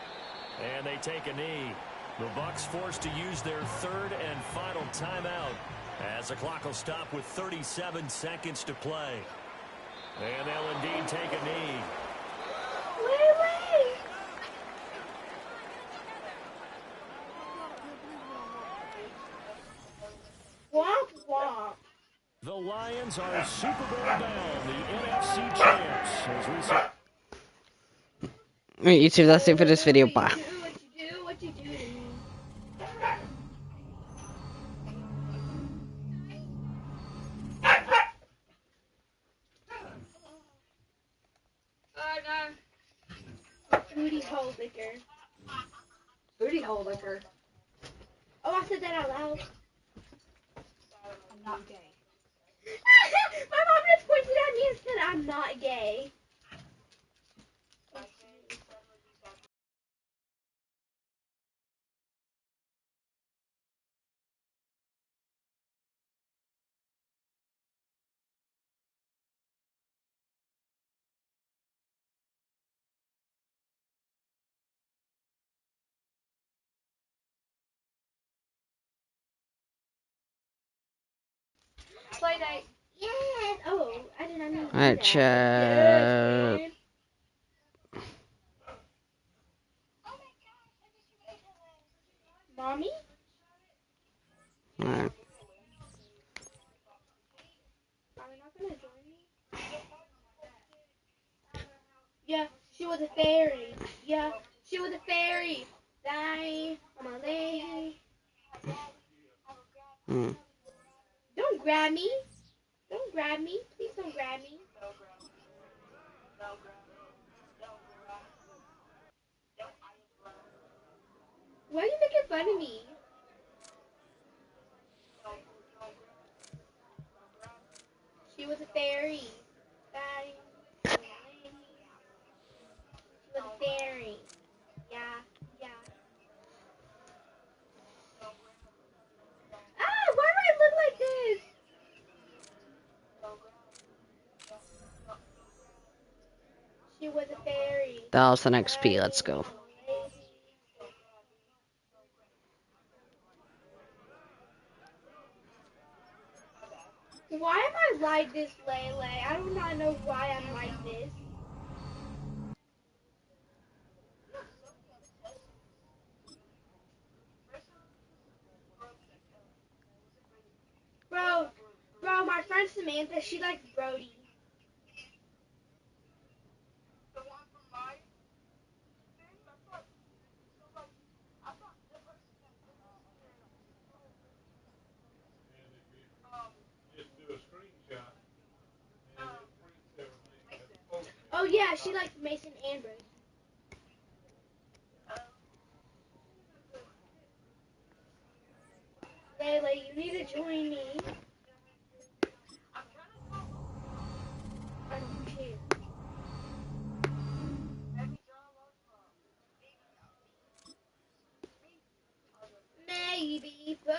And they take a knee. The Bucs forced to use their third and final timeout as the clock will stop with 37 seconds to play. And they'll indeed take a knee. The Lions are Super Bowl bound, the NFC champs. As we say. Alright, YouTube, that's it for this video. Bye. What you do to me? Booty hole liquor. Booty hole liquor. Oh, I said that out loud. I'm not gay. My mom just pointed at me and said I'm not gay. Play date. Yes. Oh, I did not know. Alright, chat. Yes, Mommy? Alright. Are we not gonna join me? Yeah, she was a fairy. Yeah, she was a fairy. Die. I'm a lady. Don't grab me. Don't grab me. Please don't grab me. Why are you making fun of me? She was a fairy. Bye. She was a fairy. Yeah, yeah. Ah, why do I look like this? She was a fairy. 1000 XP, let's go. Why am I like this, Lele? I do not know why I'm like this. Bro, my friend Samantha, she likes Brody. Oh yeah, she likes Mason and Brody. Lele, you need to join me. I don't care. Maybe forever.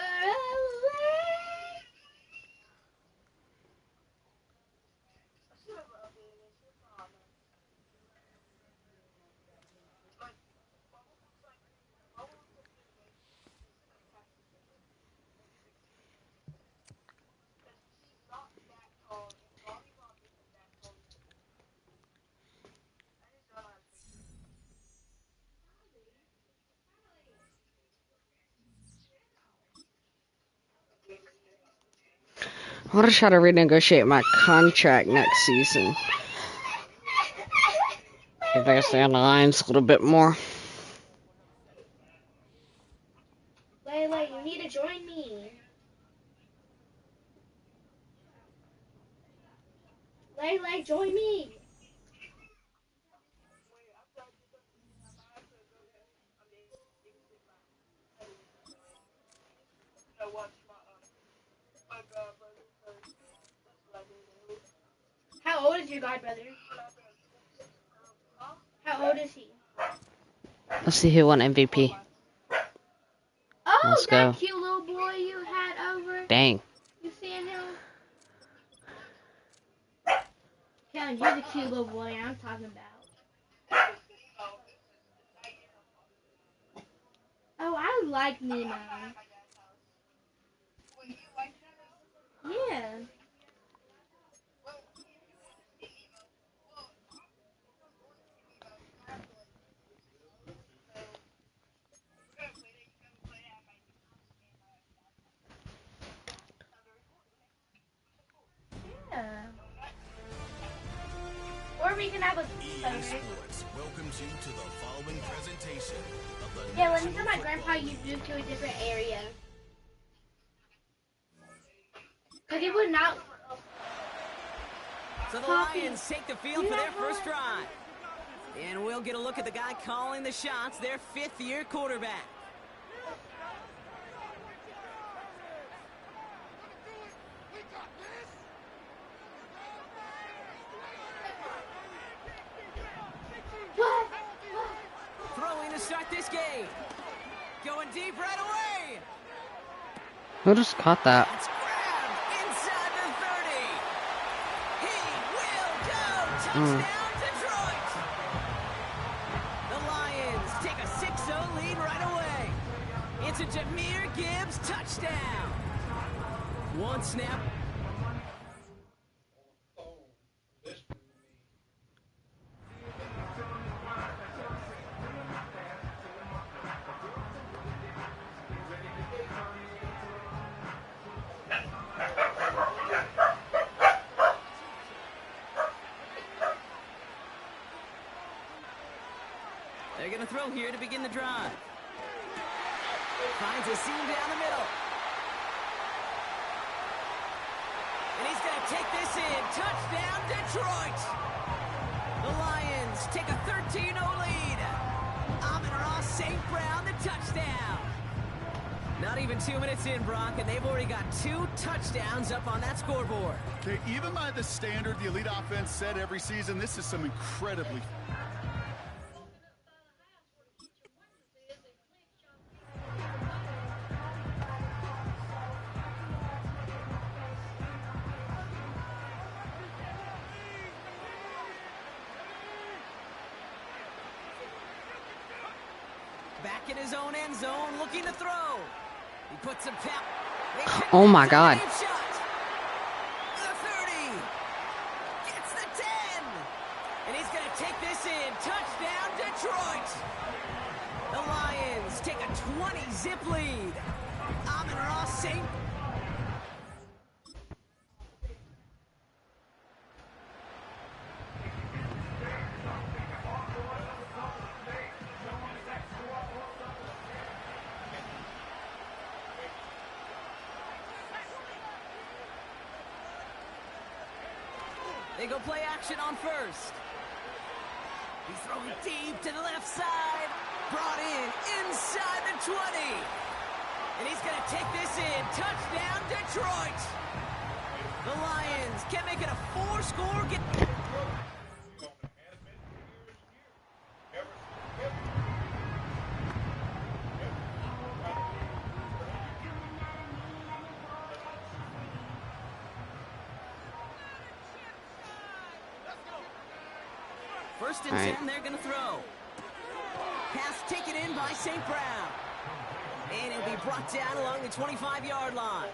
I want to try to renegotiate my contract next season. If I stay on the lines a little bit more. Lele, you need to join me. Lele, join me. How old is your godbrother? How old is he? Let's see who won MVP. Oh, Let's that go. cute little boy. Dang. You seeing him? Kevin, you're the cute little boy I'm talking about. Oh, I like Nemo. Yeah. Yeah. Or we can have a EA Sports welcomes you to the following presentation of the yeah, let me National tell my grandpa Football you League. moved to a different area. Because he would not. So the Lions take the field for their first drive. And we'll get a look at the guy calling the shots, their fifth-year quarterback. What? Throwing to start this game. Going deep right away. Who just caught that? It's grabbed inside the 30. He will go. Touchdown, Detroit. The Lions take a 6-0 lead right away. It's a Jahmyr Gibbs touchdown. One snap. They're going to throw here to begin the drive. Finds a seam down the middle. And he's going to take this in. Touchdown, Detroit. The Lions take a 13-0 lead. Amon-Ra St. Brown, the touchdown. Not even 2 minutes in, Brock, and they've already got 2 touchdowns up on that scoreboard. Okay, even by the standard the elite offense set every season, this is some incredibly... Back in his own end zone, looking to throw. He puts a pep. Oh my God. The 30. Gets the 10. And he's going to take this in. Touchdown, Detroit. The Lions take a 20-zip lead. Amon-Ra St. They go play action on first. He's throwing deep to the left side. Brought in inside the 20. And he's going to take this in. Touchdown, Detroit. The Lions can make it a 4-score game. First and 10, they're going to throw. Pass taken in by St. Brown. And it'll be brought down along the 25-yard line.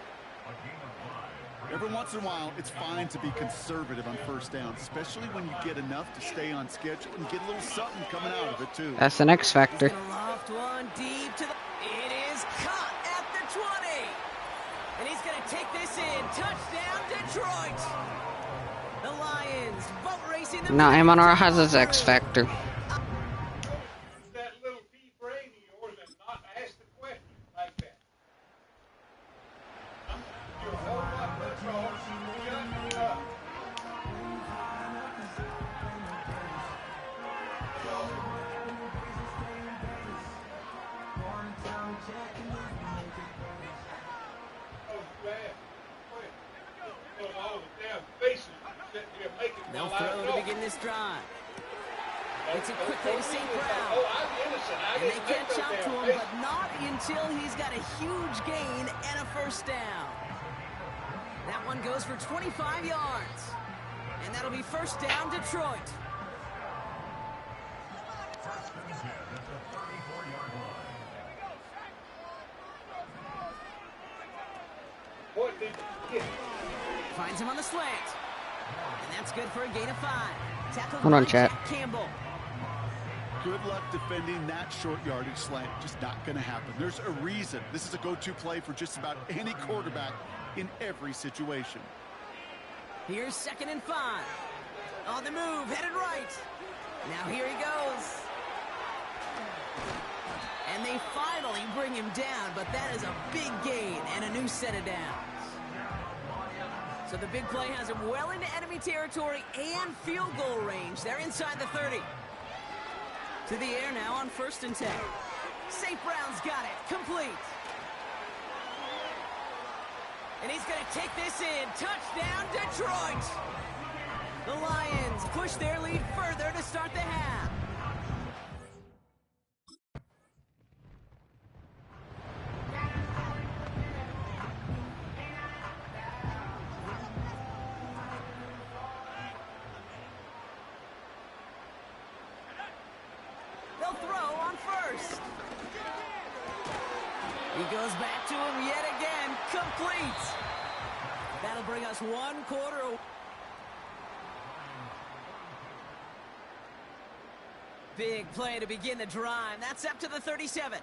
Every once in a while, it's fine to be conservative on first down, especially when you get enough to stay on schedule and get a little something coming out of it, too. That's an X factor. He's gonna loft one deep to the... It is caught at the 20. And he's going to take this in. Touchdown, Detroit. The Lions boat racing the... Now Amon-Ra has his X factor. That little pea brain of yours and not ask the question like that. You're a whole lot better off. Shut up. They'll throw to begin this drive. It's a quickly to St. Brown. And they catch up to him, but not until he's got a huge gain and a first down. That one goes for 25 yards. And that'll be first down, Detroit. Finds him on the slant. And that's good for a gain of 5. Tackled Hold on, by chat. Jack Campbell. Good luck defending that short yardage slant. Just not going to happen. There's a reason. This is a go-to play for just about any quarterback in every situation. Here's 2nd and 5. On the move, headed right. Now here he goes. And they finally bring him down, but that is a big gain and a new set of downs. So the big play has him well into enemy territory and field goal range. They're inside the 30. To the air now on 1st and 10. St. Brown's got it. Complete. And he's going to take this in. Touchdown, Detroit. The Lions push their lead further to start the half. They'll throw on 1st. He goes back to him yet again. Complete. That'll bring us 1 quarter away. Big play to begin the drive. That's up to the 37.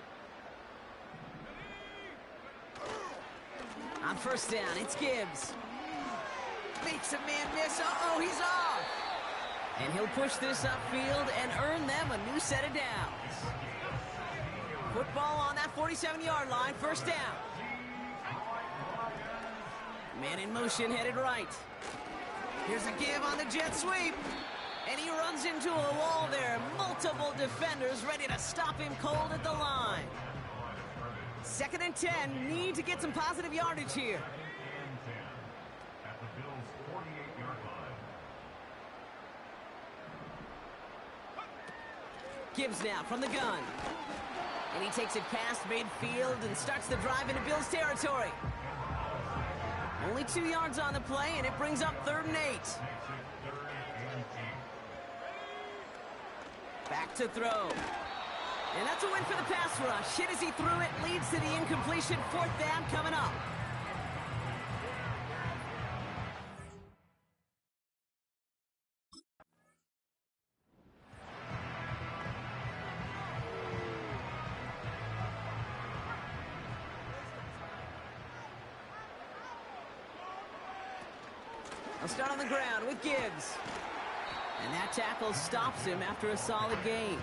On 1st down, it's Gibbs. Makes a man miss. Uh-oh, he's off. And he'll push this upfield and earn them a new set of downs. Football on that 47-yard line, 1st down. Man in motion, headed right. Here's a give on the jet sweep. And he runs into a wall there. Multiple defenders ready to stop him cold at the line. 2nd and 10. Need to get some positive yardage here. Gibbs now from the gun. And he takes it past midfield and starts the drive into Bills territory. Only 2 yards on the play, and it brings up 3rd and 8. Back to throw. And that's a win for the pass rush. Hit as he threw it, leads to the incompletion. 4th down coming up. They'll start on the ground with Gibbs. And that tackle stops him after a solid gain.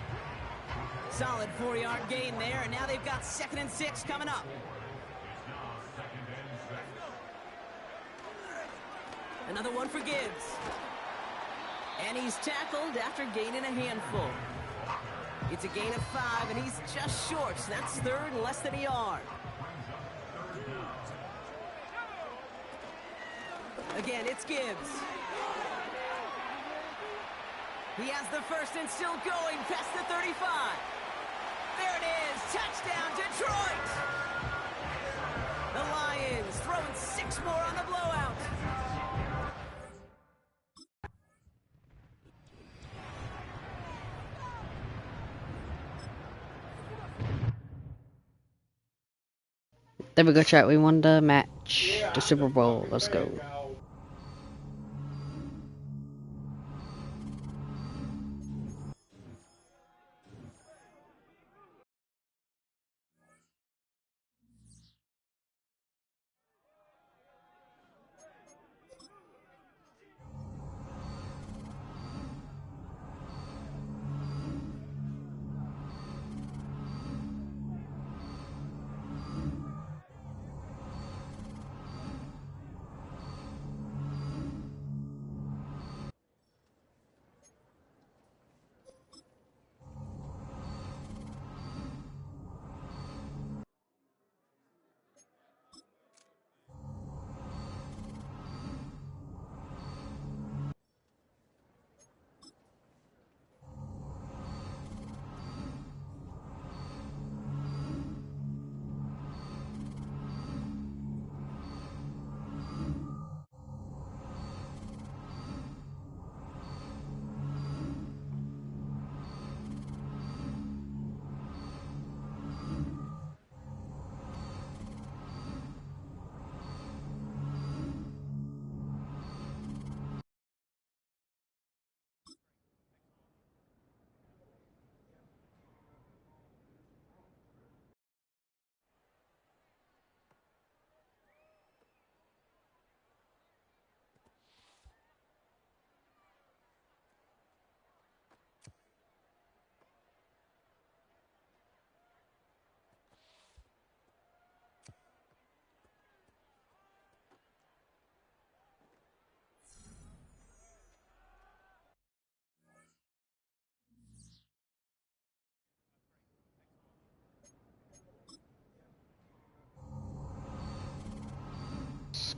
Solid 4-yard gain there, and now they've got 2nd and 6 coming up. Another one for Gibbs. And he's tackled after gaining a handful. It's a gain of 5, and he's just short. So that's 3rd and less than a yard. Again, it's Gibbs. He has the 1st and still going past the 35. There it is. Touchdown, Detroit. The Lions throwing 6 more on the blowout. There we go, chat. We won the match. The Super Bowl. Let's go.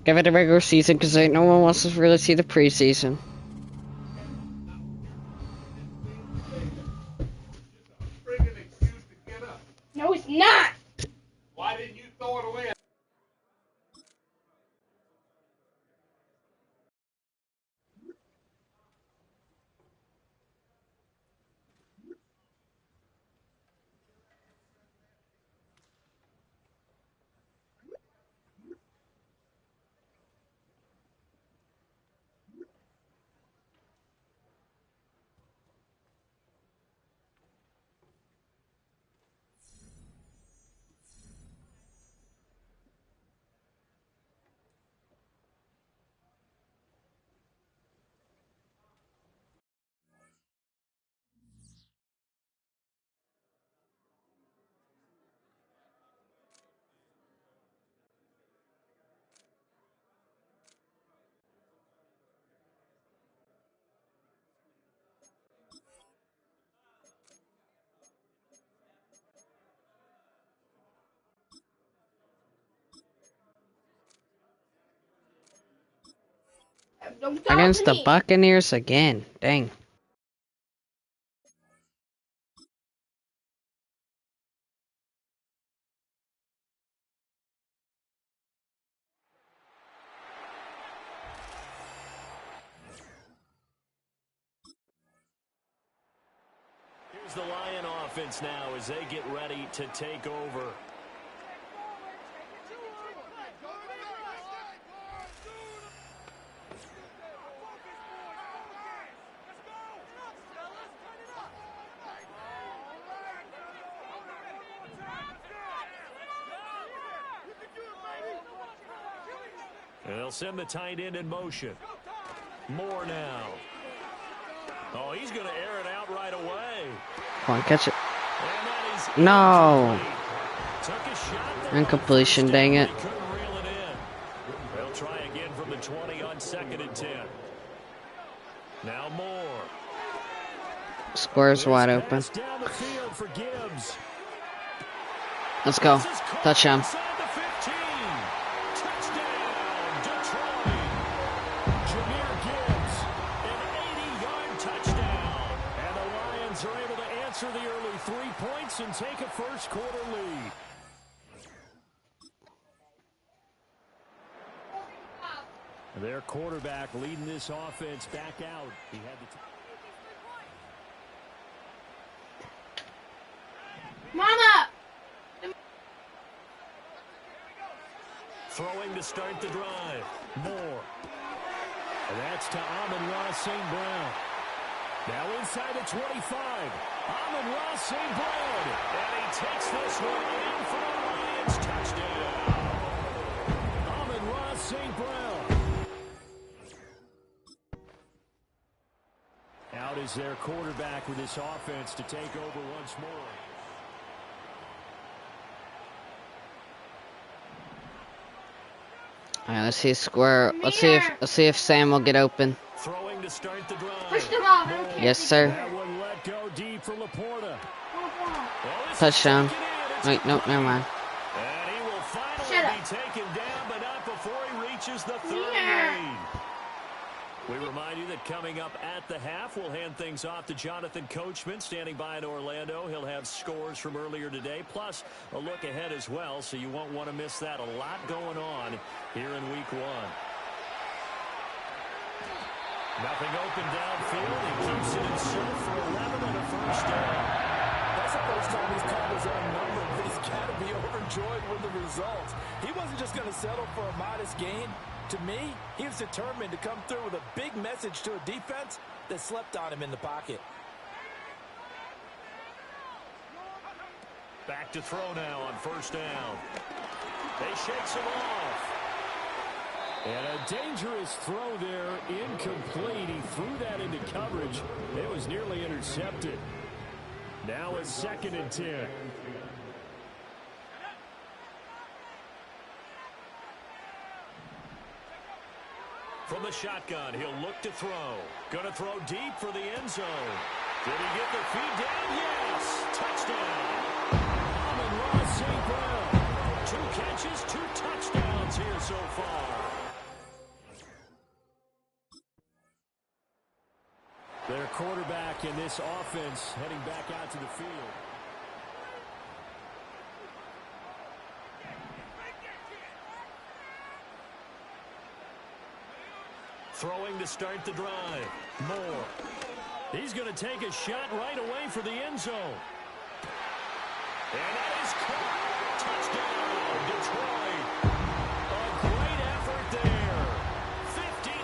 Give it a regular season because no one wants to really see the preseason. No, it's not. Why didn't you throw it away? Don't talk Against to the me. Buccaneers again. Dang. Here's the Lion offense now as they get ready to take over. And they'll send the tight end in motion. More now. Oh, he's going to air it out right away. Come on, catch it. No. Incompletion, dang it. They'll try again from the 20 on 2nd and 10. Now more. Square's wide open. Down the field for Gibbs. Let's go. Touchdown. The early 3 points and take a first quarter lead. Their quarterback leading this offense back out. He had the Mama! throwing to start the drive. More. And that's to Amon-Ra St. Brown. Now inside the 25. Amon-Ra St. Brown. And he takes this one in for the Lions touchdown. Amon-Ra St. Brown. Out is their quarterback with this offense to take over once more. All right, let's see Square. Let's see if Sam will get open. Throwing to start the drive. Yes, sir. That one let go deep for Laporta. Touchdown. Wait, nope, never mind. And he will finally be taken down, but not before he reaches the 30 lane. We remind you that coming up at the half, we'll hand things off to Jonathan Coachman standing by in Orlando. He'll have scores from earlier today, plus a look ahead as well, so you won't want to miss that. A lot going on here in week 1. Nothing open downfield. He keeps it in serve for 11 and a first down. That's the first time he's called his own number, but he's got to be overjoyed with the results. He wasn't just going to settle for a modest gain. To me, he was determined to come through with a big message to a defense that slept on him in the pocket. Back to throw now on first down. They shakes him off. And a dangerous throw there, incomplete. He threw that into coverage. It was nearly intercepted. Now it's 2nd and 10. From the shotgun, he'll look to throw. Gonna throw deep for the end zone. Did he get the feed down? Yes! Touchdown! Amon-Ra St. Brown. 2 catches, 2 touchdowns here so far. this offense heading back out to the field. Throwing to start the drive. Moore. He's going to take a shot right away for the end zone. And that is caught. Touchdown, Detroit. A great effort there. 15.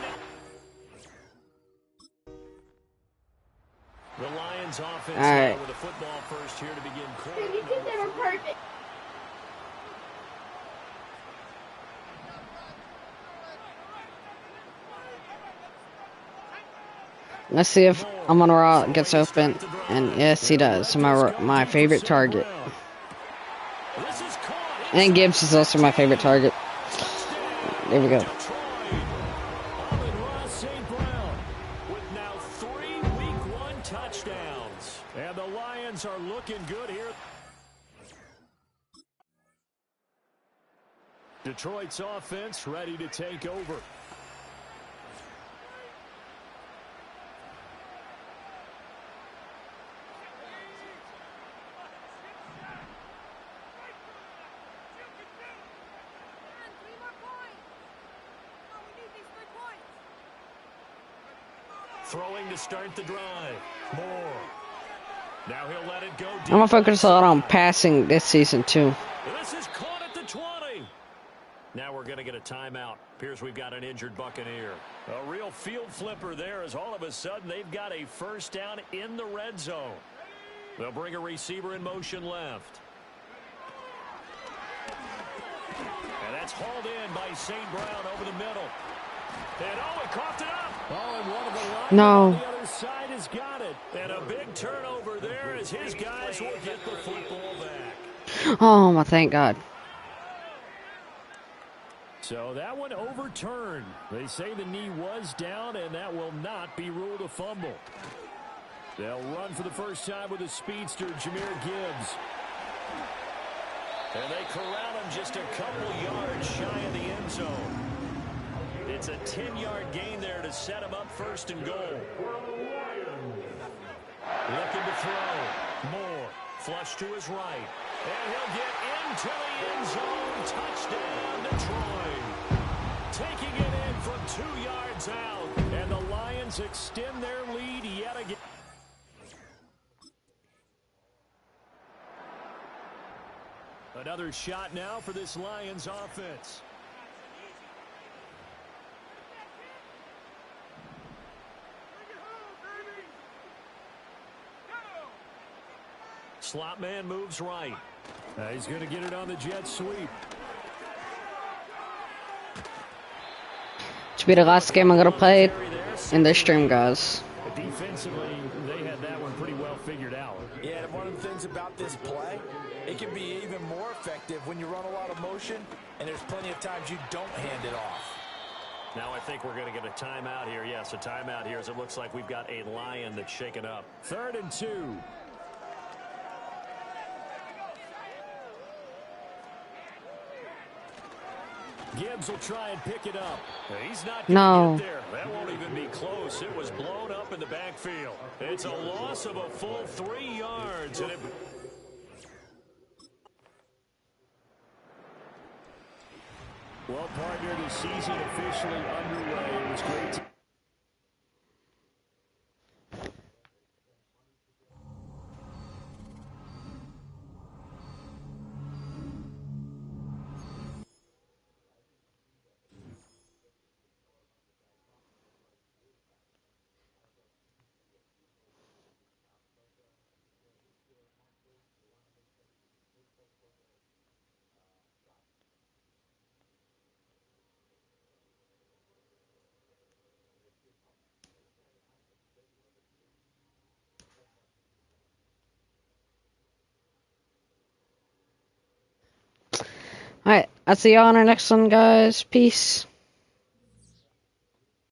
The Lions offense now with a football first here to begin quarter. You think they were perfect? Let's see if Amon-Ra gets open, and yes, he does. My favorite target. And Gibbs is also my favorite target. There we go. With now 3 Week 1 touchdowns, and the Lions are looking good here. Detroit's offense ready to take over. Throwing to start the drive. Moore. Now he'll let it go deep. I'm gonna focus a lot on passing this season too. This is caught at the 20. Now we're gonna get a timeout. Appears we've got an injured Buccaneer. A real field flipper there, as all of a sudden they've got a first down in the red zone. They'll bring a receiver in motion left. And that's hauled in by St. Brown over the middle. And he coughed it up. Oh, and one of the linemen on the other side has got it. And a big turnover there as his guys will get the football back. Oh, my thank God. So that one overturned. They say the knee was down, and that will not be ruled a fumble. They'll run for the first time with a speedster, Jahmyr Gibbs. And they corral him just a couple yards shy of the end zone. It's a 10-yard gain there to set him up first and goal. Looking to throw. Moore. Flush to his right. And he'll get into the end zone. Touchdown, Detroit. Taking it in from 2 yards out. And the Lions extend their lead yet again. Another shot now for this Lions offense. Slot man moves right. He's going to get it on the jet sweep. To be the last game I'm going to play in this stream, guys. Defensively, they had that one pretty well figured out. Yeah, and one of the things about this play, it can be even more effective when you run a lot of motion, and there's plenty of times you don't hand it off. Now I think we're going to get a timeout here. Yes, a timeout here as it looks like we've got a Lion that's shaken up. 3rd and 2. Gibbs will try and pick it up. He's not going to get there. That won't even be close. It was blown up in the backfield. It's a loss of a full 3 yards. And well, partner, the season officially underway. It was great to Alright, I'll see you on our next one, guys. Peace.